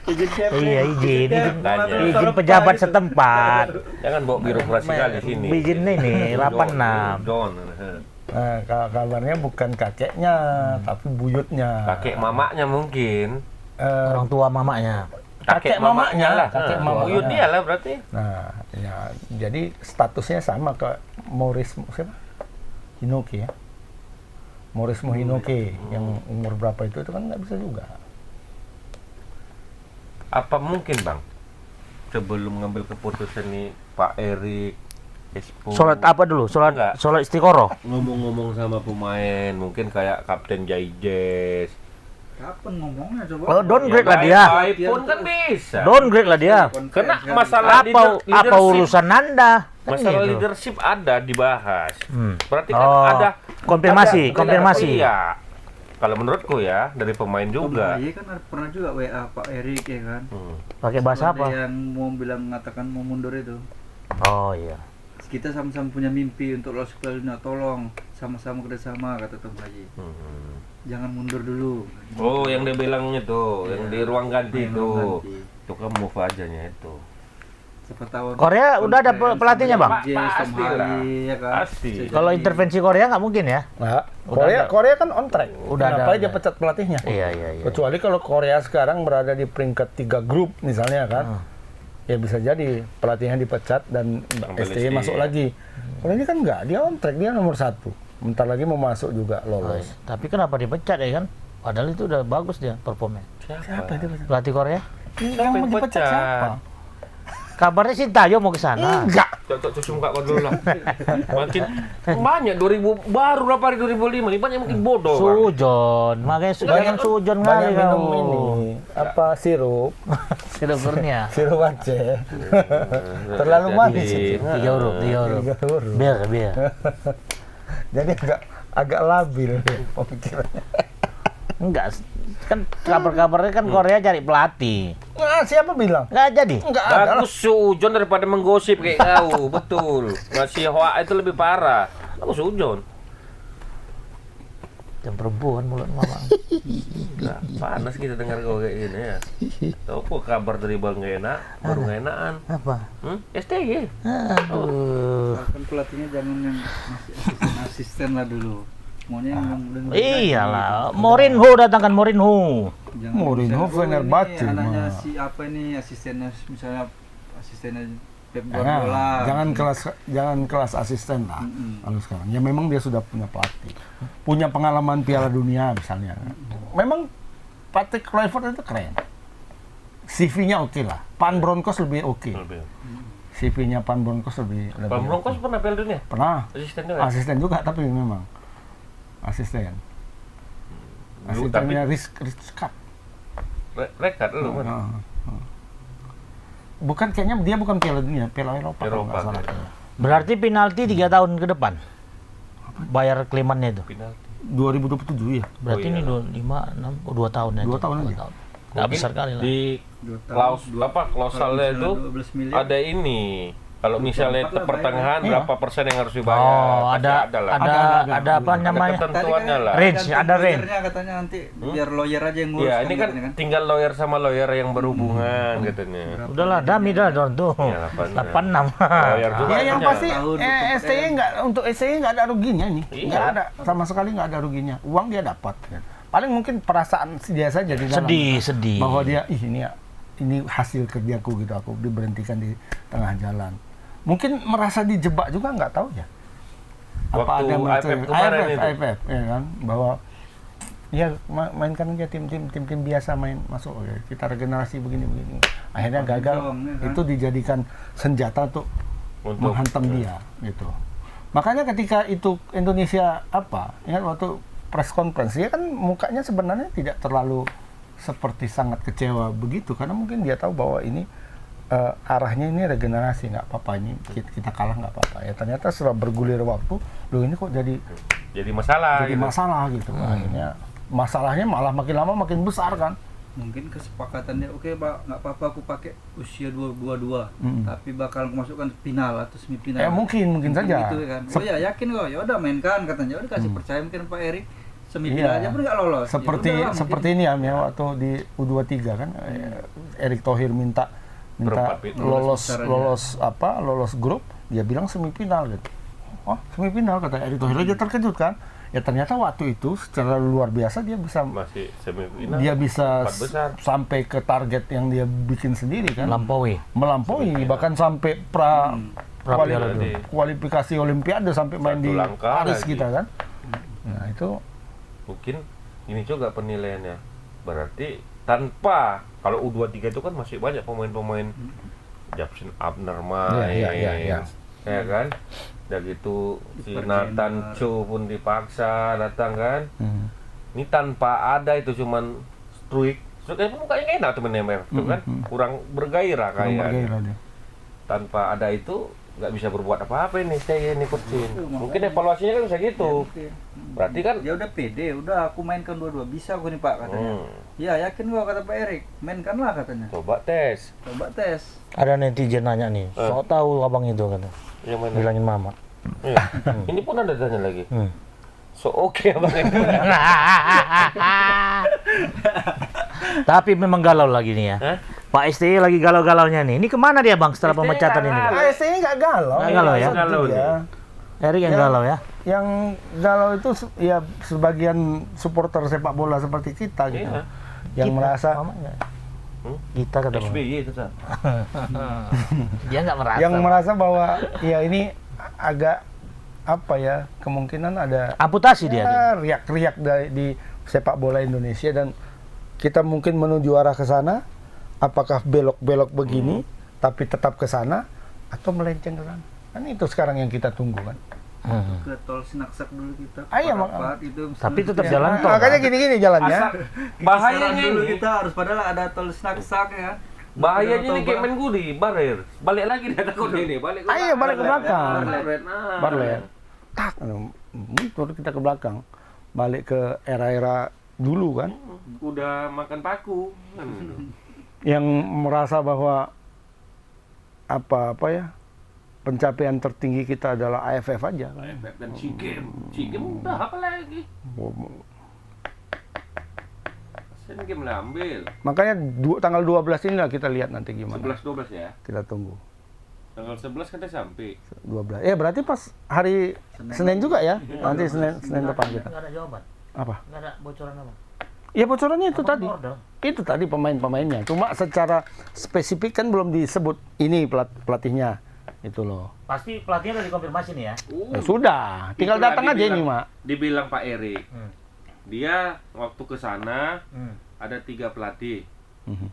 Izin kepling. Iya, izin. Tanya. Izin pejabat setempat. Jangan bawa birokrasi kali sini. Izin ini 86. Don. Nah, kabarnya bukan kakeknya, tapi buyutnya. Kakek mamaknya mungkin. Orang tua mamanya. Kakek mamaknya lah. kakek Nah, mamaknya. buyut dia lah berarti. Nah, ya, jadi statusnya sama ke Morris siapa? Hinoki ya. Morris Mohinoke yang umur berapa itu kan nggak bisa juga. Apa mungkin bang sebelum ngambil keputusan nih Pak Erik Expo Sholat apa dulu? Enggak. Sholat istiqoroh. ngomong-ngomong sama pemain mungkin kayak Kapten Jaijes. Kapan ngomongnya coba? Oh, downgrade lah dia. iPhone kan bisa. Downgrade lah dia. Kena masalah Apa leadership. urusan Anda? Kan Masalah gitu. leadership ada dibahas. Hmm. Berarti kan Oh, ada konfirmasi, konfirmasi. Iya. Kalau menurutku ya dari pemain juga. Iya kan pernah juga WA Pak Erik ya kan. Pakai bahasa Ada apa? yang mau bilang mengatakan mau mundur itu. Oh iya. Kita sama-sama punya mimpi untuk lolos ke Piala Dunia. Tolong sama-sama kerjasama kata Tom Haji. Jangan mundur dulu. Oh, yang dia bilang itu, yang di ruang ganti Yang itu. ruang ganti. Itu kan move ajanya itu. Siapa tahu Korea udah ada pelatihnya, Bang? Pasti lah. ya kan. Pasti. Bisa Kalau jadi. intervensi Korea nggak mungkin ya? Nah, Udah ada. Korea kan on track. Udah Kenapa ada. dia pecat pelatihnya? Iya. Kecuali kalau Korea sekarang berada di peringkat 3 grup misalnya kan. Ya bisa jadi pelatihnya dipecat dan Ambil STY STY. masuk lagi. Kalau ini kan enggak, dia on track, dia nomor 1. Bentar lagi mau masuk juga Oh, lolos. iya. Tapi kenapa dipecat ya kan? Padahal itu udah bagus dia performnya. Siapa itu? Pelatih Korea? Yang mau dipecat siapa? Kabarnya Sintayong mau ke sana. Enggak. Cocok cuci muka kau dulu lah. Makin banyak 2000 baru berapa hari 2005 ini banyak makin bodoh. Bang. Sujon, makanya jangan sujon kali Banyak minum kau. ini apa sirup, Sirup Kurnia. sirup Aceh. Terlalu manis itu. 3 huruf. 3 huruf. Biar. Jadi agak labil pemikirannya. Enggak, kan kabar-kabarnya kan Korea cari pelatih. Nah, siapa bilang? Enggak jadi. Enggak ada. lah. Bagus Sujon daripada menggosip kayak kau, betul. Masih hoa itu lebih parah. Aku Sujon. Jam perempuan mulut mama. Nah, panas kita dengar kau kayak gini ya. Tahu kok kabar dari Bang nggak enak, baru nggak enakan. Apa? STY. Aduh. Kan pelatihnya jangan yang masih asisten lah dulu. Maunya yang udah Iyalah, Mourinho datangkan Mourinho. Mourinho Fenerbahce, anaknya mah. si apa ini asistennya misalnya asistennya Pep Nah, Guardiola. jangan kelas asisten lah. Mm-mm. Kalau sekarang, ya memang dia sudah punya pelatih, punya pengalaman Piala Dunia misalnya. Memang Patrick Kluivert itu keren. CV-nya oke lah. Pan Broncos lebih oke. CV-nya Pan Broncos lebih. Bang Broncos pernah Piala Dunia? Pernah. Asisten juga. Asisten juga tapi memang asisten. Dulu, Asistennya Rizk Cup. Rekat lu kan. Bukan kayaknya dia bukan Piala Dunia, Piala Eropa. kalau nggak salah. Eropa. Berarti penalti 3 tahun ke depan. Bayar klimannya itu. Penalti. 2027 ya. Berarti Oh, iya. ini 5, 6, 2 tahun aja. 2 tahun aja. Nggak Mungkin besar kali lah. Di 2 tahun, klaus dua- klausalnya kalau itu misalnya 12 miliar. ada ini. Kalau misalnya 24 lah pertengahan bayar. berapa persen yang harus dibayar? Oh, Pasti ada lah. ada apa Ada namanya? ketentuannya lah. Range, ada range. Katanya nanti biar lawyer aja yang ngurus. Iya, ini kan katanya tinggal lawyer sama lawyer yang berhubungan katanya. Udahlah, dami dah dong tuh. Iya, 86. Lawyer juga. Ya yang Makanya. pasti Tahun STY nggak untuk STY nggak ada ruginya ini, Iya. nggak ada sama sekali nggak ada ruginya. Uang dia dapat. Paling mungkin perasaan dia saja di dalam Sedih. bahwa dia ini hasil kerjaku gitu, aku diberhentikan di tengah jalan. Mungkin merasa dijebak juga nggak tahu ya. Waktu AFF kemarin itu. AFF ya kan bahwa ya mainkan aja tim biasa main masuk oke, kita regenerasi begini. Akhirnya gagal, Dong, ya kan? itu dijadikan senjata untuk menghantam dia gitu. Makanya ketika itu Indonesia ingat waktu press conference dia kan mukanya sebenarnya tidak terlalu seperti sangat kecewa begitu karena mungkin dia tahu bahwa ini arahnya ini regenerasi, nggak apa-apa, ini kita kalah nggak apa-apa. Ya ternyata setelah bergulir waktu, loh ini kok jadi masalah gitu. masalah gitu. Akhirnya masalahnya malah makin lama makin besar kan. Mungkin kesepakatannya oke Pak, nggak apa-apa aku pakai usia 22, tapi bakal masukkan final atau semifinal. Mungkin saja. Gitu kan. Oh ya yakin kok, ya udah mainkan katanya. Ya udah kasih percaya mungkin Pak Erik semifinal aja pun nggak lolos. Seperti Ya udahlah, seperti ini ya waktu di U23 kan, Erick Thohir minta Berempat itu. lolos grup, dia bilang semifinal gitu. Oh, semifinal kata Erick Thohir aja terkejut kan. Ya ternyata waktu itu secara luar biasa dia bisa Masih semifinal. dia bisa empat besar. sampai ke target yang dia bikin sendiri kan. Melampaui bahkan sampai Piala kualifikasi Olimpiade sampai main Satu di langkah Paris lagi. kita kan. Nah, itu Mungkin ini juga penilaiannya. Berarti tanpa, kalau U23 itu kan masih banyak pemain-pemain Japsin Abner main, Iya. ya kan? Dan gitu si Nathan Cho pun dipaksa datang kan. Ini tanpa ada itu cuman Struik mukanya enak temen MF itu kan, kurang bergairah kayak. Tanpa ada itu nggak bisa berbuat apa-apa ini saya ini coachin. Mungkin evaluasinya kan bisa gitu. Berarti kan ya udah pede, udah aku mainkan dua-dua, bisa aku nih Pak katanya. Ya yakin gua kata Pak Erik, mainkanlah katanya. coba tes. Ada netizen nanya nih, so tahu abang itu kan, Yang mana? bilangin mama. Iya. Ini pun ada tanya lagi. So oke abang. Tapi memang galau lagi nih ya. Hah? Pak STY lagi galau-galaunya nih. Ini kemana dia bang setelah pemecatan ini? Bang? ASC ini nggak galau. Nggak galau ya? Galau Sedih nih. Erik yang galau ya. Yang galau itu ya sebagian supporter sepak bola seperti kita gitu. Iya. Yang Kita, merasa mama nggak? Kita kata bang. SBY itu Sa. Dia nggak merasa. yang merasa bahwa ya ini agak apa ya, kemungkinan ada amputasi dia. ya, riak-riak di sepak bola Indonesia, dan kita mungkin menuju arah ke sana. Apakah belok-belok begini tapi tetap ke sana atau melenceng ke sana? Kan itu sekarang yang kita tunggu kan. Ke tol Sinaksak dulu kita. Ayo, rapat itu. Tapi tetap Ya, jalan tol. Makanya gini-gini jalannya. Bahayanya dulu ini. kita harus padahal ada tol Sinaksak ya. Bahayanya Danau ini Toba. kayak main gudi, barir. Balik lagi dia takut ini, balik ke Ayo balik ke belakang. Barlet. Tak, mundur kita ke belakang. Balik ke era-era dulu kan. Udah makan paku. Kan. Yang merasa bahwa apa ya, pencapaian tertinggi kita adalah AFF aja kan. AFF dan SEA Games udah apa lagi? Asian Games lah ambil. Makanya tanggal 12 inilah kita lihat nanti gimana. 11-12 ya. Kita tunggu. Tanggal 11 kita sampai. 12. Berarti pas hari Senin juga ya? Nanti Senin depan kita. Nggak ada jawaban. Apa? Nggak ada bocoran apa. Ya bocorannya itu Abang tadi. order. Itu tadi pemain-pemainnya. Cuma secara spesifik kan belum disebut ini pelatihnya. Itu loh. Pasti pelatihnya udah dikonfirmasi nih ya. Ya sudah, tinggal Itulah datang aja ini, Mak. Dibilang Pak Erik. Dia waktu ke sana ada 3 pelatih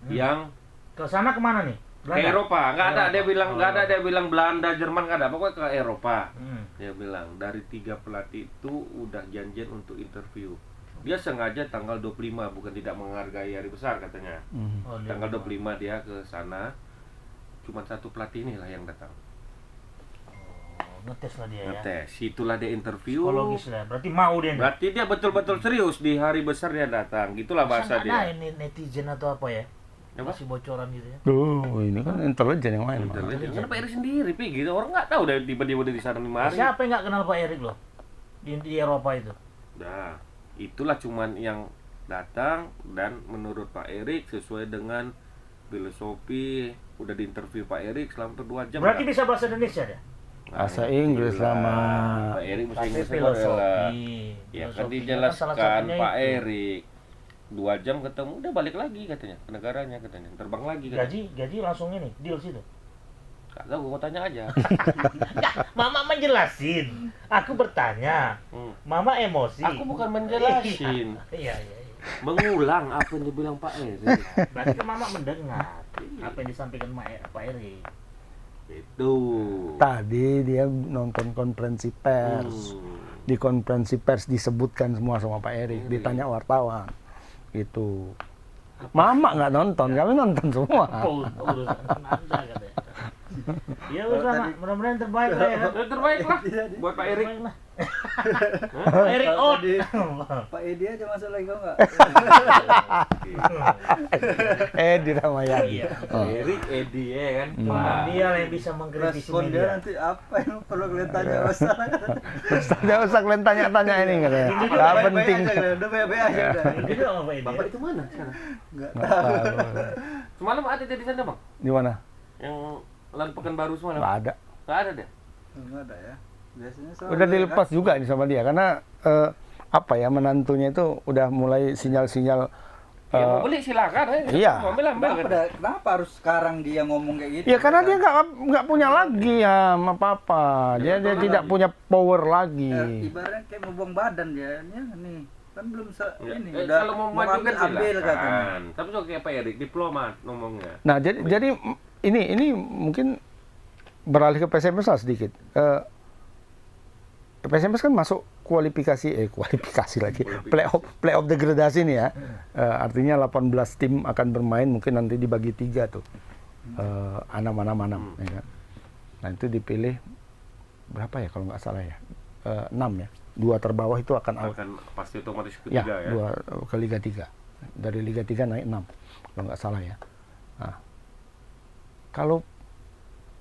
yang Ke sana kemana nih? ke Eropa. Nggak ada dia bilang, nggak ada Oh. dia bilang Belanda, Jerman, nggak ada. Pokoknya ke Eropa. Hmm. Dia bilang dari 3 pelatih itu udah janjian untuk interview. Dia sengaja tanggal 25, bukan tidak menghargai hari besar katanya. Oh, dia Tanggal bilang. 25 dia ke sana. Cuma 1 pelatih inilah yang datang. Oh, ngetes lah dia ya. Ngetes. Itulah dia interview. Psikologis lah. Berarti mau dia nih. Berarti dia betul-betul serius di hari besar dia datang. Gitulah bahasa Masa nggak ada dia. ini netizen atau apa ya? Apa? Kasih bocoran gitu ya. Duh, ini kan intelijen yang main, Mak. Karena Pak Erik sendiri, Pi, gitu. Orang nggak tahu dari tiba-tiba di sana 5 hari. Siapa yang nggak kenal Pak Erik loh? Di Eropa itu. Nah, itulah cuman yang datang dan menurut Pak Erik sesuai dengan filosofi udah diinterview Pak Erik selama 2 jam. Berarti bisa bahasa Indonesia dia? Bahasa Inggris gila. lama. Pak Erik bahasa Tapi Inggris filosofi. Ya kan Filosofinya salah dijelaskan satunya Pak itu. Erik. 2 jam ketemu udah balik lagi katanya ke negaranya katanya. Terbang lagi katanya. Gaji langsung ini deal situ. Gak tahu, gua tanya aja. Mama menjelasin. Aku bertanya. Mama emosi. Aku bukan menjelasin. Iya. Mengulang apa yang dibilang Pak Erik. Berarti kan Mama mendengar apa yang disampaikan Pak Erik. Itu. Tadi dia nonton konferensi pers. Di konferensi pers disebutkan semua sama Pak Erik, ditanya wartawan. Gitu. Mama nggak nonton, kami nonton semua. Urusan Anda katanya. Ya udah, Mak. Mudah-mudahan yang terbaik lah ya. Yang terbaik lah buat Pak Erik. Terbaik lah. Pak Erik out. Pak Edi aja masuk lagi kok nggak? Di Ramayana. Iya. Erik, Edi ya kan. Cuma dia lah yang bisa mengkritisi Respon dia media. nanti apa yang perlu kalian tanya masalah? Nggak usah kalian tanya-tanya ini katanya. Nggak penting. Udah baik-baik aja udah. Itu dong Pak Edi. Bapak itu mana sekarang? Nggak Nggak tahu. tahu. Semalam ada di sana bang? Di mana? Yang Lan Pekanbaru semalam? Nggak ada. Nggak ada deh. Nggak ada ya. Biasanya selalu Udah ya, dilepas juga nih sama dia karena apa ya, menantunya itu udah mulai sinyal-sinyal. Ya mau beli silakan iya. Mau ambil ambil Kenapa, kan. kenapa harus sekarang dia ngomong kayak gitu? Ya karena dia nggak punya lagi ya apa-apa. Dia tidak punya power lagi. Ibaratnya kayak mau buang badan dia nih. Kan belum Ya, ini kalau mau maju kan ambil katanya. silakan. Tapi kok kayak Pak Erik diplomat ngomongnya. Nah jadi ini mungkin beralih ke PSMS lah sedikit. PSMS kan masuk kualifikasi lagi playoff degradasi nih ya. Artinya 18 tim akan bermain, mungkin nanti dibagi 3 tuh. 6 ya kan. Nah itu dipilih berapa ya kalau nggak salah ya, 6 ya. 2 terbawah itu akan out. Akan pasti otomatis Ya, ketiga ya. 2 ke Liga 3. Dari Liga 3 naik 6 kalau nggak salah ya. Nah, kalau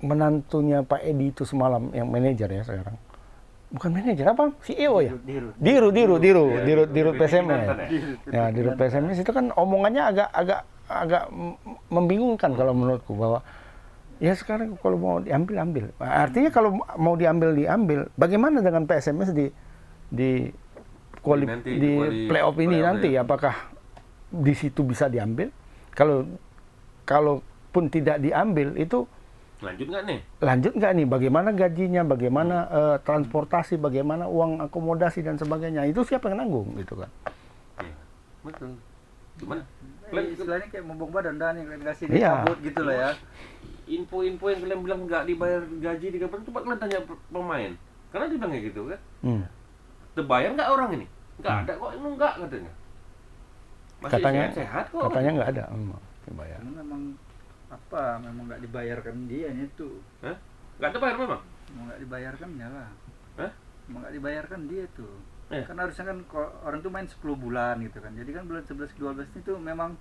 menantunya Pak Edi itu semalam yang manajer ya sekarang, bukan manajer apa, CEO ya? Dirut PSMS. Ya, Dirut PSMS itu kan omongannya agak membingungkan kalau menurutku, bahwa ya sekarang kalau mau diambil. Artinya kalau mau diambil. Bagaimana dengan PSMS di playoff ini nanti? Apakah di situ bisa diambil? Kalaupun tidak diambil itu lanjut nggak nih? Bagaimana gajinya? Bagaimana transportasi? Bagaimana uang akomodasi dan sebagainya? Itu siapa yang nanggung gitu kan? Iya, betul. Gimana? Istilahnya kayak membong badan dan yang kalian kasih Iya. dia cabut gitu lah ya. Info-info yang kalian bilang nggak dibayar gaji di kapan, coba kalian tanya pemain. Karena dia bilang kayak gitu kan. Terbayar nggak orang ini? Nggak ada kok, ini nggak katanya. Masih Katanya sehat kok. katanya nggak ada. Dibayar. Memang memang nggak dibayarkan dia itu. Hah? Nggak terbayar memang? Mau nggak dibayarkan ya lah. Hah? Mau nggak dibayarkan dia tuh. Kan harusnya kan orang tuh main 10 bulan gitu kan. Jadi kan bulan 11 ke 12 itu memang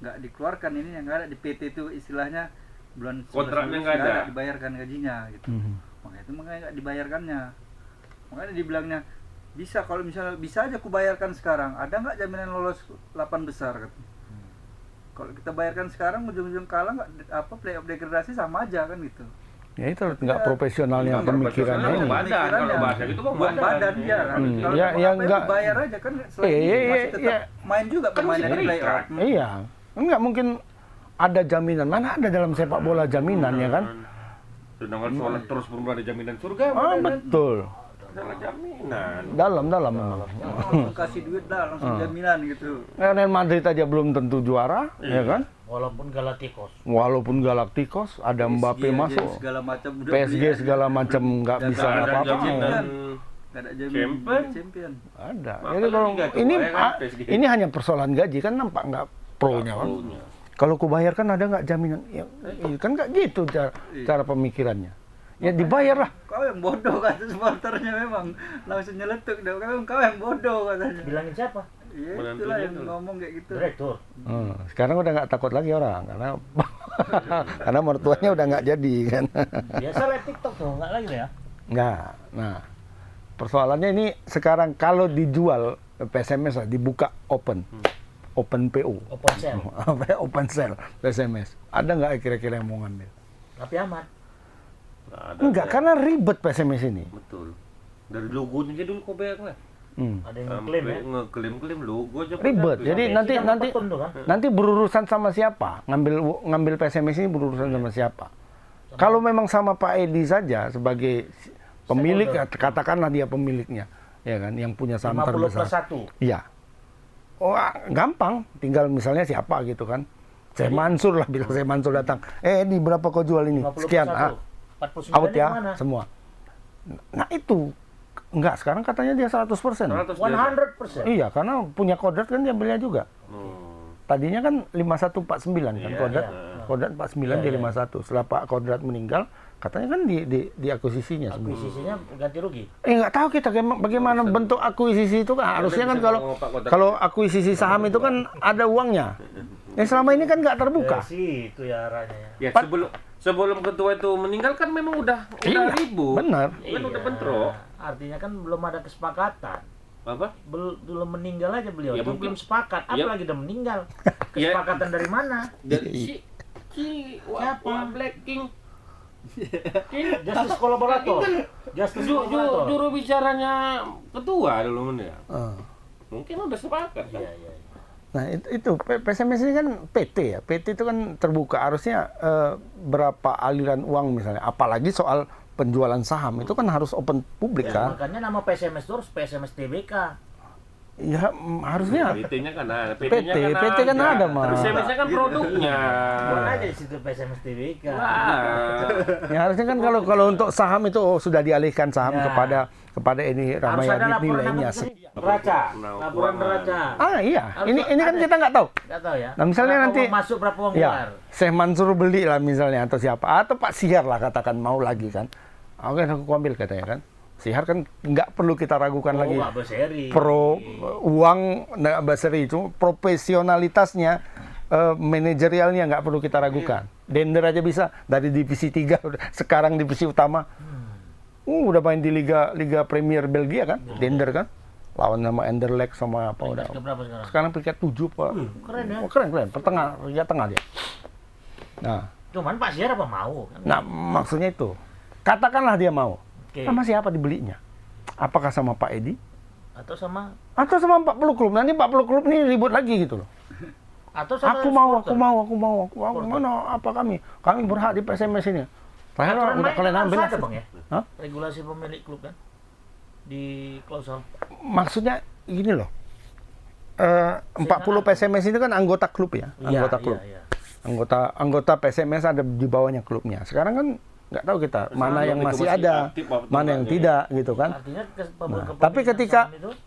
nggak dikeluarkan, ini yang nggak ada di PT itu istilahnya bulan 11 Kontraknya 12 nggak ada. dibayarkan gajinya gitu. Makanya nggak dibayarkannya. Makanya dibilangnya bisa, kalau misalnya bisa aja aku bayarkan sekarang. Ada nggak jaminan lolos 8 besar katanya. Kalau kita bayarkan sekarang ujung-ujung kalah nggak playoff degradasi sama aja kan gitu. Ya itu nggak profesionalnya pemikirannya ini. Badan, kalau bahasa gitu bang buang badan ya kan. Kalau Ya, mau ya apa-apa nggak- bayar aja kan, selain Iya, itu masih tetap main juga Kan pemainnya masih di playoff. terikat. Iya, nggak mungkin ada jaminan. Mana ada dalam sepak bola jaminan ya kan? Sedangkan sholat terus belum ada jaminan surga. Betul. Adalah jaminan. Dalam memang. Langsung kasih duit dah, langsung jaminan gitu. Real Madrid aja belum tentu juara, ya kan? Walaupun Galacticos. Walaupun Galacticos ada Mbappe PSG aja masuk, segala macam udah PSG beli aja. segala macam nggak Dan bisa nggak ada apa-apa. jaminan. Nggak ada jaminan Champion. champion. Ada. Makanya Jadi kalau Liga tuh, ini ya kan, PSG. ini hanya persoalan gaji kan, nampak nggak pro-nya kan? Pro-nya. Kalau kubayarkan ada nggak jaminan? Ya, kan nggak gitu cara pemikirannya. Ya dibayar lah. Kau yang bodoh kata supporternya, memang langsung nyeletuk dah. Kau yang bodoh katanya. Bilangin siapa? Iya, Menantunya itulah yang itu. ngomong kayak gitu. Direktur. Sekarang udah nggak takut lagi orang karena mertuanya udah nggak jadi kan. Biasa live TikTok tuh, nggak lagi ya? Nggak. Nah, persoalannya ini sekarang kalau dijual PSMS lah, dibuka open PO, Open sale. open sale PSMS. Ada nggak kira-kira yang mau ngambil? Tapi aman. Nggak ada. Enggak, karena ribet PSMS ini. Betul. Dari logonya aja dulu kau bayar lah. Ada yang ngeklaim ya. Ngeklaim logo aja. Ribet. Betul. Jadi Sampai nanti petun tuh kan. nanti berurusan sama siapa? Ngambil PSMS ini berurusan sama siapa? Kalau memang sama Pak Edi saja sebagai pemilik, katakanlah dia pemiliknya, ya kan, yang punya saham 50+1. Iya. Oh, gampang. Tinggal misalnya siapa gitu kan. Saya Mansur lah, bila saya Mansur datang. Ini berapa kau jual ini? 50+1. Sekian. 49 Out ya, mana? semua. Nah itu. Enggak, sekarang katanya dia 100%. 100 100%. Iya, karena punya kodrat kan dia belinya juga. tadinya kan 5149 kan, Kodrat. Kodrat 49 di 51. Setelah Pak Kodrat meninggal, katanya kan diakuisisinya semua. Akuisisinya ganti rugi. Nggak tahu kita bagaimana bentuk akuisisi itu kan. Harusnya kan kalau akuisisi saham itu kan ada uangnya. Selama ini kan nggak terbuka. Itu ya arahnya. Ya sebelum ketua itu meninggal kan memang udah ribut. Benar. Kan udah bentrok. Artinya kan belum ada kesepakatan. Apa? Belum meninggal aja beliau. Ya, itu mungkin. belum sepakat. Ya. Apalagi udah meninggal. Kesepakatan dari mana? Dari Siapa? Black King. Justice kolaborator. Justice kolaborator. Juru bicaranya ketua dulu men ya. Ah. Mungkin udah sepakat kan. Iya. Nah itu PSMS ini kan PT ya, PT itu kan terbuka, harusnya berapa aliran uang misalnya, apalagi soal penjualan saham itu kan harus open publik kan. Makanya nama PSMS itu harus PSMS TBK. Ya harusnya PT-nya kan ada. PT kan ada mah. PSMS-nya kan produknya. Buat aja di situ PSMS TBK. Ya harusnya kan kalau untuk saham itu sudah dialihkan saham Ya. kepada ini Harus ada Ramayadi laporan nilainya. neraca. Laporan neraca. Iya, Harus ini kan ada. kita nggak tahu. Nggak tahu ya. Nah, misalnya Berapa nanti uang masuk berapa uang ya, keluar. Syekh Mansur beli lah misalnya atau siapa, atau Pak Sihar lah katakan mau lagi kan. Oke, aku ambil katanya kan. Sihar kan nggak perlu kita ragukan lagi. Pak Berseri. Uang nggak berseri itu profesionalitasnya, manajerialnya nggak perlu kita ragukan. Dender aja bisa dari divisi 3 sekarang divisi utama. Udah main di Liga Premier Belgia kan, Dender kan. Lawan nama Anderlecht sama apa udah. Peringkat berapa sekarang? Sekarang peringkat 7 Pak. Keren ya. Keren, pertengah, peringkat tengah dia. Nah, Cuman Pak Siar apa mau? Kan? maksudnya itu. Katakanlah dia mau. Oke. Sama siapa dibelinya? Apakah sama Pak Edi? Atau sama 40 klub? Nanti 40 klub ini ribut lagi gitu loh. atau sama Aku mau. supporter. Mana apa kami? Kami berhak di PSMS ini. Terakhir Aturan udah main kalian harus ambil. ada, Bang ya? Hah? Regulasi pemilik klub kan di klausel. Maksudnya gini loh. 40 PSMS itu kan anggota klub ya, anggota klub. Iya. Anggota PSMS ada di bawahnya klubnya. Sekarang kan nggak tahu kita mana yang itu masih masih ada, aktif apa mana yang tempatnya. tidak gitu kan. Artinya Nah,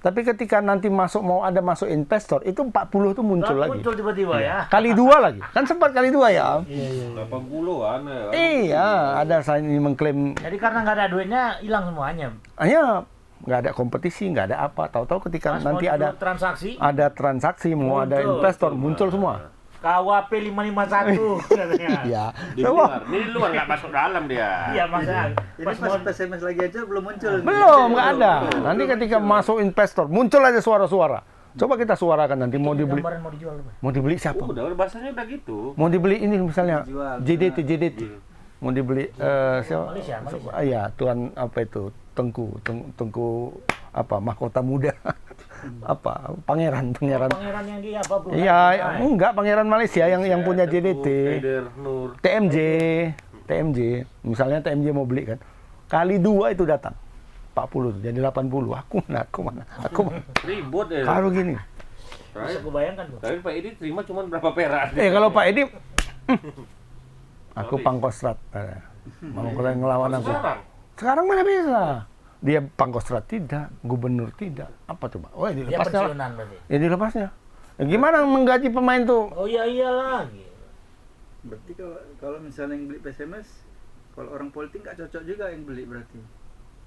tapi ketika nanti masuk investor itu 40 itu muncul lagi. muncul tiba-tiba ya. Kali 2 lagi. Kan sempat kali 2 ya. 80-an ya. Iya, ada saya ini mengklaim Jadi karena nggak ada duitnya hilang semuanya. hanya nggak ada kompetisi, nggak ada apa. Tahu-tahu ketika Pas nanti mau ada transaksi mau ada Muncul. investor muncul semua. KWP 551 katanya. Iya. Di luar nggak masuk dalam dia. Iya masa Jadi pas pas mau PSMS lagi aja belum muncul. Belum, nggak ada. Nanti ketika masuk investor muncul aja suara-suara. Coba kita suarakan nanti mau dibeli. gambaran mau dijual Bang. Mau dibeli siapa? Udah bahasanya udah gitu. Mau dibeli ini misalnya Dijual. JDT. Mau dibeli siapa? Malaysia. Iya, tuan apa itu? Tengku apa? Mahkota Muda. Apa? Pangeran. Pangeran yang di apa Bro? Iya, enggak Pangeran Malaysia yang punya JDT. Eder Nur. TMJ. Misalnya TMJ mau beli kan. Kali 2 itu datang. 40 jadi 80. Aku mana? Ribut ya. Kalau gini. Bisa gue bayangkan Bro. Tapi Pak Edi terima cuma berapa perak. Kalau Pak Edi aku pangkostrat. Mau kalian ngelawan aku. Sekarang mana bisa? Dia pangkostrat tidak, gubernur tidak. Apa coba? Oh, Dia dilepasnya. pensiunan berarti. Ya dilepasnya. Ya, gimana menggaji pemain tuh? Oh iya iyalah. Berarti kalau misalnya yang beli PSMS, kalau orang politik nggak cocok juga yang beli berarti.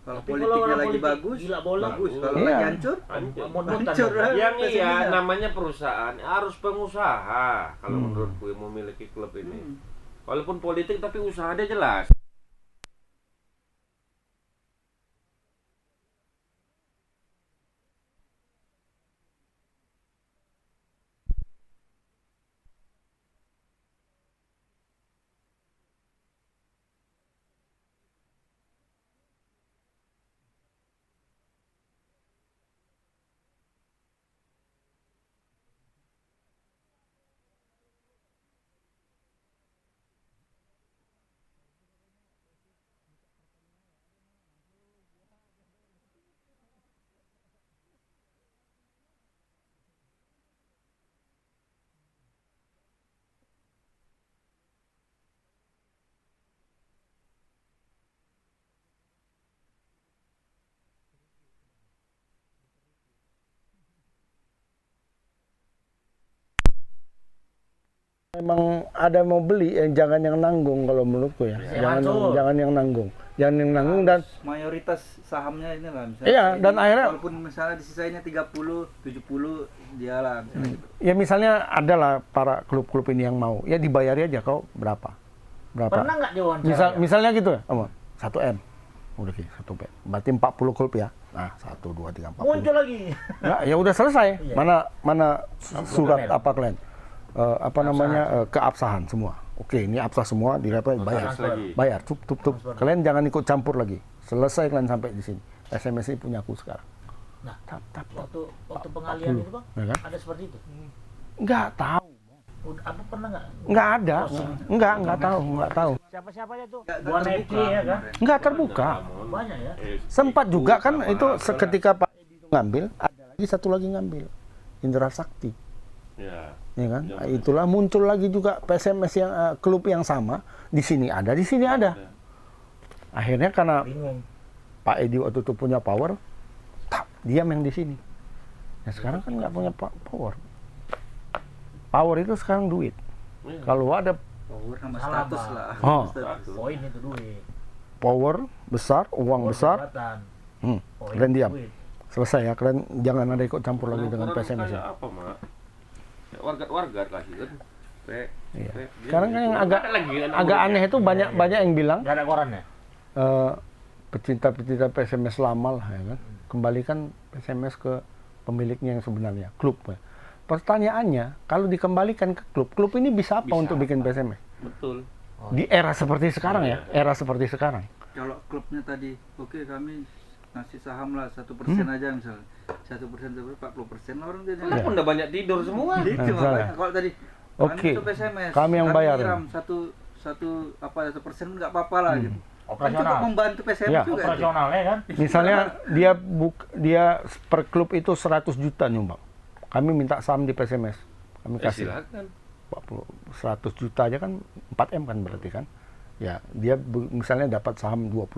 Kalau Tapi kalau politiknya orang lagi politik bagus, gila bola. bagus. Kalau Iya. lagi hancur, Mon-monan. hancur. Yang iya PSMS-nya. namanya perusahaan harus pengusaha kalau Hmm. menurutku yang memiliki klub ini. Walaupun politik tapi usaha dia jelas. memang ada mau beli, jangan yang nanggung kalau menurutku ya. Jangan yang nanggung. Jangan yang nanggung dan mayoritas sahamnya ini lah misalnya. Iya, dan akhirnya walaupun misalnya disisainya 30, 70 dia lah misalnya gitu. ya misalnya adalah para klub-klub ini yang mau, ya dibayari aja kau berapa. Pernah nggak diwawancara? Misalnya gitu ya, 1 M. Udah sih 1 M. Berarti 40 klub ya. Nah, 1 2 3 4. Muncul lagi. Ya udah selesai. Iya. Mana surat Merah. apa kalian? Keabsahan semua. Oke, ini absah semua didapat bayar. lagi. Bayar, tup. Kalian jangan ikut campur lagi. Selesai kalian sampai di sini. SMS ini punya aku sekarang. Nah, Tap. waktu pengalian itu bang, Ya kan? ada seperti itu. Nggak tahu. Udah, apa pernah nggak? Nggak ada. Nggak tahu. Siapa aja tuh? Nggak Buana terbuka FC ya kan? Nggak terbuka. Banyak ya. Sempat juga kan itu seketika Pak Edi ngambil, ada lagi satu lagi ngambil. Indra Sakti. Ya. Ya kan? Nah, itulah muncul lagi juga PSMS yang klub yang sama di sini ada. Akhirnya karena Bingung. Pak Edi waktu itu punya power, diam yang di sini. Nah sekarang kan nggak punya power. Power itu sekarang duit. Iya. Kalau ada Power sama Salah, status Bang. lah. Oh. Status. Poin itu duit. power besar, uang besar, Jabatan. Poin kalian diam. duit. Selesai ya, kalian jangan ada ikut campur lagi dengan Orang PSMS ya. kayak apa, Mak? Ya, warga lagi kan. Iya. Sekarang kan yang agak aneh itu banyak yang bilang Nggak ada korannya. pecinta-pecinta PSMS lama lah ya kan, kembalikan PSMS ke pemiliknya yang sebenarnya, klub. Ya. Pertanyaannya, kalau dikembalikan ke klub ini bisa apa untuk bikin PSMS? Betul. Di era seperti sekarang ya, era seperti sekarang. Kalau klubnya tadi, oke kami ngasih saham lah 1% aja misalnya. 1% itu 40% lah orang dia. Kenapa udah banyak tidur semua? Gitu Nah, makanya. Kalau tadi Oke, kami PSMS, kami yang bayar. nyiram satu persen nggak apa-apa lah gitu. Operasional. Kan cukup membantu PSMS Ya. juga. itu. Operasionalnya kan. Misalnya dia per klub itu 100 juta nyumbang. Kami minta saham di PSMS. Kami kasih Silakan. 100 juta aja kan 4 M kan berarti kan. Ya, dia misalnya dapat saham 20%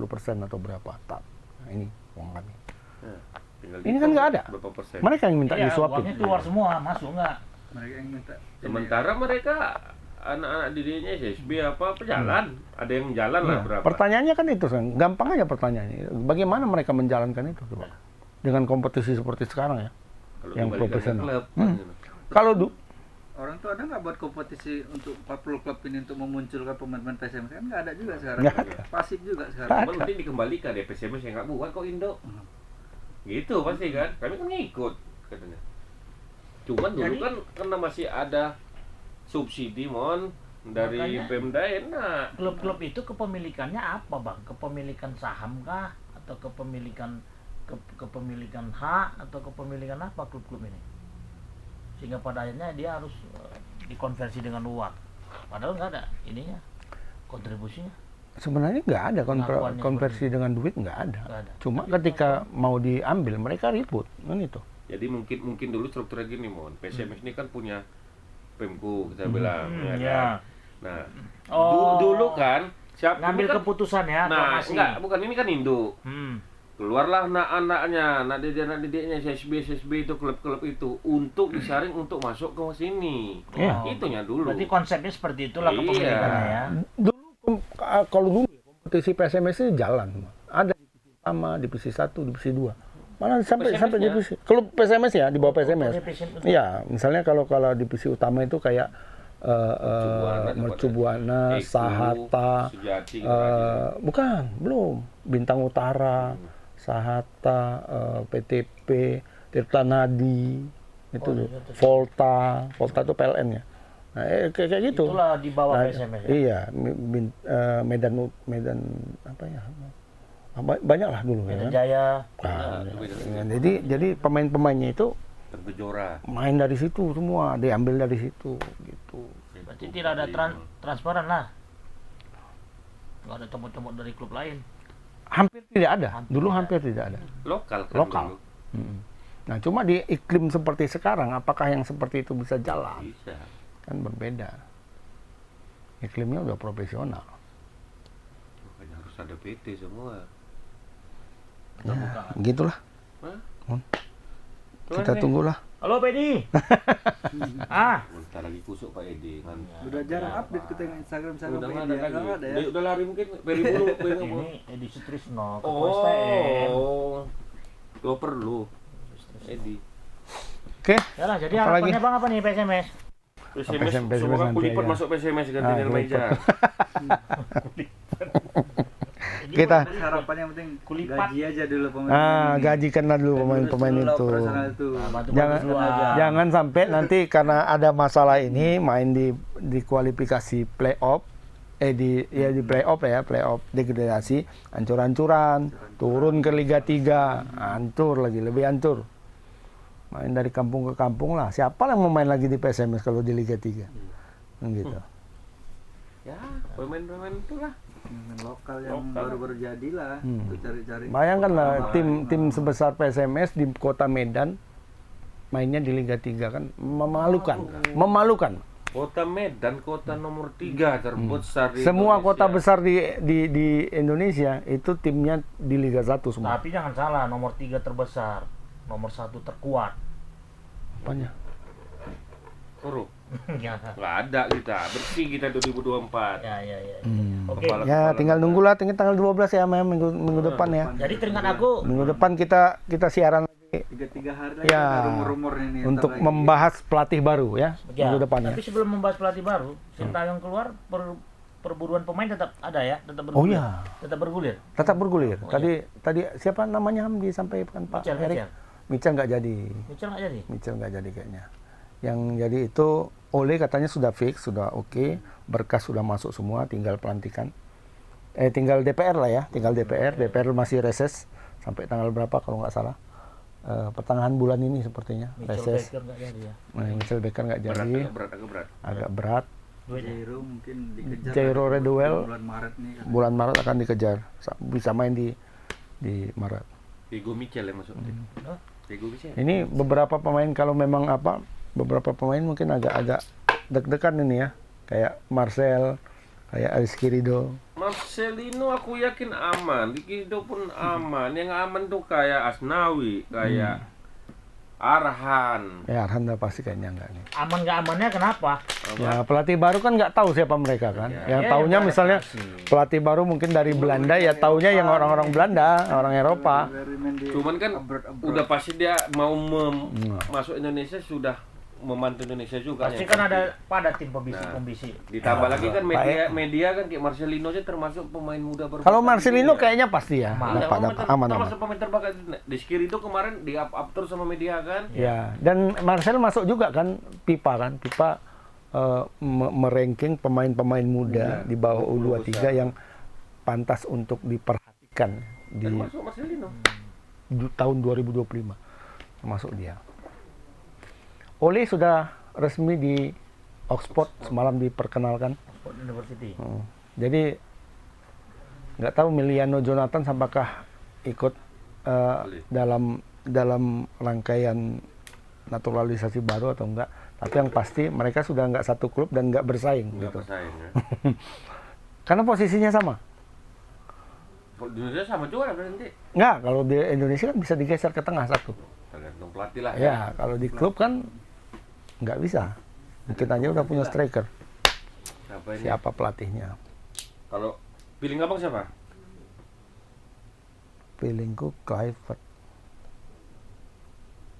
atau berapa. Nah, ini uang kami. Ya, tinggal Ini kan dihitung nggak ada. Berapa persen? Mereka yang minta Iya, disuapin. uangnya keluar semua, masuk nggak? Mereka yang minta. Sementara mereka anak-anak didiknya SSB apa jalan. Ada yang jalan lah Iya. berapa. Pertanyaannya kan itu, Sang. Gampang aja pertanyaannya. Bagaimana mereka menjalankan itu coba? Dengan kompetisi seperti sekarang ya. Kalau yang dibalikan ke profesional. klub, Kalau Orang tuh ada nggak buat kompetisi untuk 40 klub ini untuk memunculkan pemain-pemain PSMS kan nggak ada juga sekarang. Nggak ada. Pasif juga Nggak sekarang. Cuman nanti dikembalikan ya PSMS yang nggak buat kok Indo. Gitu pasti kan. Kami kan ngikut katanya. Cuman dulu Jadi- kan karena masih ada subsidi dari Makanya- Pemda enak. Klub-klub itu kepemilikannya apa bang? Kepemilikan saham kah? Atau kepemilikan hak? Atau kepemilikan apa klub-klub ini? Sehingga pada akhirnya dia harus dikonversi dengan uang. Padahal nggak ada ininya, kontribusinya. sebenarnya nggak ada Pengakuannya konversi dengan duit nggak ada. Nggak ada. Cuma ketika mau diambil mereka ribut kan itu. Jadi mungkin dulu strukturnya gini PSMS ini kan punya Pemko kita bilang ya kan. ya. Nah, Oh. dulu kan siapa Ngambil kan, keputusan ya, nah aklamasi. enggak bukan ini kan induk. Keluarlah anak-anaknya, anak didiknya SSB itu klub-klub itu untuk disaring untuk masuk ke sini. Iya. Itunya dulu. Berarti konsepnya seperti itulah Iya. kepemilikannya ya. Kalau dulu kompetisi PSMS ini jalan. Ada divisi pertama, divisi 1, divisi 2. Mana sampai PSMS-nya? divisi. Kalau PSMS ya di bawah PSMS. PSMS. Iya, misalnya kalau divisi utama itu kayak Mercubuana, Eko, Sahata, Sejati, gitu aja. bukan, belum. Bintang Utara, Sahata, PTP, Tirtanadi, itu tuh. Volta itu PLN ya. Nah, kayak gitu. Itulah di bawah Nah, PSMS ya. Iya, Medan apa ya? Banyak lah dulu ya. Medan Kan? Jaya. Nah, jadi pemain-pemainnya itu Terkejora. main dari situ semua, diambil dari situ gitu. Berarti tidak ada transparan lah. Nggak ada comot-comot dari klub lain. Hampir tidak ada. Dulu hampir tidak ada. Lokal kan Lokal. dulu. Nah, cuma di iklim seperti sekarang, apakah yang seperti itu bisa jalan? Bisa. Kan berbeda. Iklimnya udah profesional. Makanya harus ada PT semua. Ya, begitulah. Hah? Kita tunggulah Halo Pedi. Bentar lagi kusuk Pak Edi kan. Udah jarang update ke tengah Instagram saya. Udah nggak Pedi, ada lagi. nggak ada ya. Udah lari mungkin Peri dulu. Ini Edi Sutrisno, Ketua STM. Oh. Gua perlu. Edi. Oke. Ya lah, jadi Apa harapannya lagi? Bang apa nih PSMS? PSMS, PSMS semoga nanti kulipat aja. masuk PSMS ganti Ah, dengan meja. Kita Harapan yang penting Kulipat. gaji aja dulu pemain. gajikanlah dulu pemain-pemain itu. Nah, bantu Jangan dulu aja. jangan sampai nanti karena ada masalah ini main di kualifikasi playoff di playoff ya, playoff degradasi, hancur-hancuran, turun ke Liga 3, hancur lagi, lebih hancur. Main dari kampung ke kampung lah. Siapa yang mau main lagi di PSMS kalau di Liga 3? Gitu. Ya, pemain-pemain itulah. Pemain lokal yang Lokal. baru-baru jadilah untuk cari-cari. Bayangkanlah tim sebesar PSMS di Kota Medan mainnya di Liga 3 kan memalukan. Kota Medan, kota nomor 3 terbesar di Semua Indonesia. kota besar di Indonesia itu timnya di Liga 1 semua. Tapi jangan salah, nomor 3 terbesar, nomor 1 terkuat. Apanya? Huruf. Ya, Nggak ada kita, bersih kita 2024. ya. Oke. Kepala- Ya tinggal nunggulah tanggal 12 ya minggu depan ya. Jadi teringat aku, Minggu depan kita siaran lagi 3 hari lagi Ya, ada rumor-rumor ini. untuk ntar lagi. membahas pelatih baru ya ya, minggu depan ya. tapi sebelum membahas pelatih baru, Sintayong keluar, perburuan pemain tetap ada ya, tetap Oh bergulir. iya, Tetap bergulir. tetap bergulir. Tadi siapa namanya disampaikan Pak Mitchell, Erik? Mitchell nggak jadi. Mitchell nggak jadi. Mitchell nggak jadi kayaknya. Yang jadi itu Ole katanya sudah fix, sudah oke, berkas sudah masuk semua, tinggal pelantikan. Tinggal DPR lah ya, tinggal DPR masih reses sampai tanggal berapa kalau nggak salah. Pertengahan bulan ini sepertinya Mitchell reses. Baker nggak jadi ya. Mitchell Baker nggak Berat, jadi, agak berat. agak berat. Duitnya. Jairo mungkin dikejar. Jairo lagi Redwell. bulan Maret nih. katanya. Bulan Maret akan dikejar, bisa main di Maret. Diego Michel yang masuk. Hah? Diego Michel. Ini beberapa pemain kalau memang beberapa pemain mungkin agak deg-degan ini ya, kayak Marcel, kayak Rizky Ridho. Marcelino aku yakin aman, Rikido pun aman. Yang aman tuh kayak Asnawi, kayak Arhan. Ya Arhan udah pasti kayaknya enggak nih. Aman nggak amannya kenapa? Ya pelatih baru kan nggak tahu siapa mereka kan. Ya. Yang Ya, taunya yang misalnya beradaptasi. pelatih baru mungkin dari Belanda ya taunya yang orang-orang Belanda, orang Eropa. Dari main di Cuman kan abroad. udah pasti dia mau masuk Indonesia, sudah membantu Indonesia juga. Pasti ya. kan ada tim pembisik. Ditambah Ya, lagi kan Pak media kan kayak Marcelino aja termasuk pemain muda baru. Kalau Marcelino kayaknya pasti ya, Aman. dapat aman. Termasuk pemain terbakat. Rizky itu kemarin di up terus sama media kan. Ya, dan Marcel masuk juga kan Pipa meranking pemain-pemain muda di bawah U23 yang pantas untuk diperhatikan di Termasuk Marcelino. tahun 2025 termasuk dia. Ole sudah resmi di Oxford semalam diperkenalkan. Oxford University. Jadi nggak tahu Miliano Jonathan apakah ikut dalam rangkaian naturalisasi baru atau enggak. Tapi yang pasti mereka sudah nggak satu klub dan nggak bersaing Nggak gitu. bersaing ya. Karena posisinya sama. Di Indonesia sama juga berarti. Nggak, kalau di Indonesia kan bisa digeser ke tengah satu. Tergantung pelatih lah Ya, kalau di klub kan nggak bisa. Mungkin aja udah punya striker. Siapa ini? Siapa pelatihnya? Kalau pilih abang siapa? Feelingku Kluivert.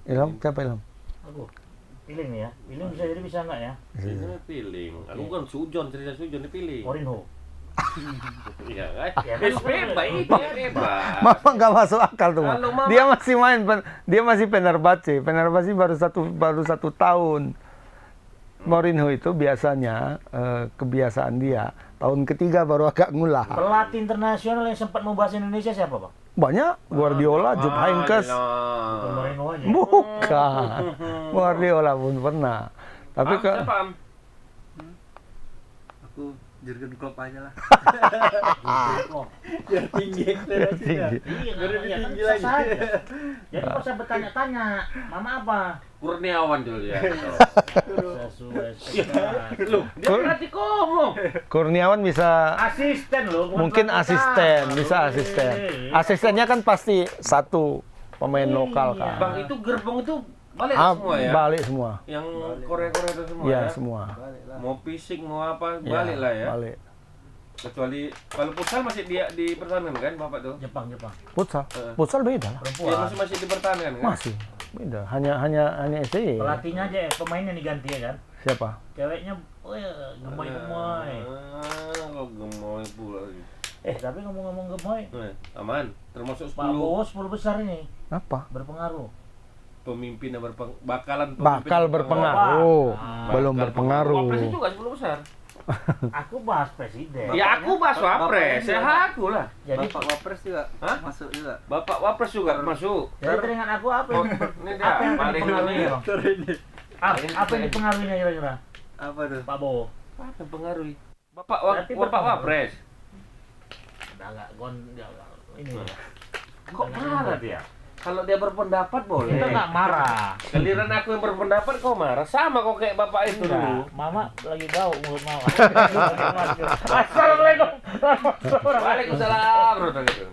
Ilham, siapa Ilham? Aku pilih nih ya. Pilih bisa jadi bisa nggak ya? Ini pilih. Aku kan Sujon, cerita Sujon dipilih. Mourinho. Iya kan? Ya kan, Bebas. Mama nggak masuk akal tuh, Ma. Kalau Mama- Dia masih main, dia masih Fenerbahce. Fenerbahce baru satu tahun. Mourinho itu biasanya kebiasaan dia tahun ketiga baru agak ngulah. Pelatih internasional yang sempat mau bahas Indonesia siapa, Bang? Banyak Guardiola, Jupp Heynckes. Mourinho aja. Bukan. Guardiola pun pernah. Tapi ke siapa Am? Aku Jurgen Klopp aja lah. Oh, Biar tinggi ekspektasinya. iya, Biar lebih iya, kan tinggi bisa lagi. saja. Jadi kok saya bertanya-tanya, Mama apa? Kurniawan dulu ya. Sesuai ekspektasi. Loh, dia berarti ngomong. Kurniawan bisa Asisten loh. bukan mungkin pelatih. asisten, bisa asisten. Asistennya kan pasti satu pemain lokal Iya. kan. Bang itu gerbong itu Balik semua ya. Balik semua. Yang Korea-Korea itu semua Ya, ya. semua. Balik lah. Mau fisik mau apa Ya, balik lah ya. Balik. Kecuali kalau futsal masih dia dipertahankan kan Bapak tuh? Jepang. Futsal. Heeh. Futsal beda lah. Dia Perempuan. masih dipertahankan kan? Masih. Beda. Hanya STY. Pelatihnya aja pemainnya diganti ya kan. Siapa? Ceweknya gemoy-gemoy. Kok gemoy pula. Tapi ngomong-ngomong gemoy, Aman, termasuk Pak 10 Bowo 10 besar ini Apa? berpengaruh. pemimpin yang bakalan pemimpin Bakal berpengaruh. Ah, Belum berpengaruh. Wapres juga 10 besar. Aku bahas presiden. Ya aku bahas Wapres, Bapaknya ya aku lah. Jadi Bapak Wapres juga Hah? masuk juga. Bapak Wapres juga masuk. jadi teringat aku apa Oh, yang ini dia, apa yang paling dipengaruhi ini. ya, Bang? Apa yang dipengaruhinya kira-kira? Apa tuh? Pak Bowo. Apa yang pengaruhi? Bapak Berarti Bapak berpengaruh. Wapres. Udah enggak ini. Kok marah dia? Kalau dia berpendapat boleh. Kita enggak marah. Giliran aku yang berpendapat kau marah. Sama kok kayak bapak itu dulu. Enggak, Mama lagi bau mulut Mama. Assalamualaikum. Waalaikumsalam. Bro, gitu.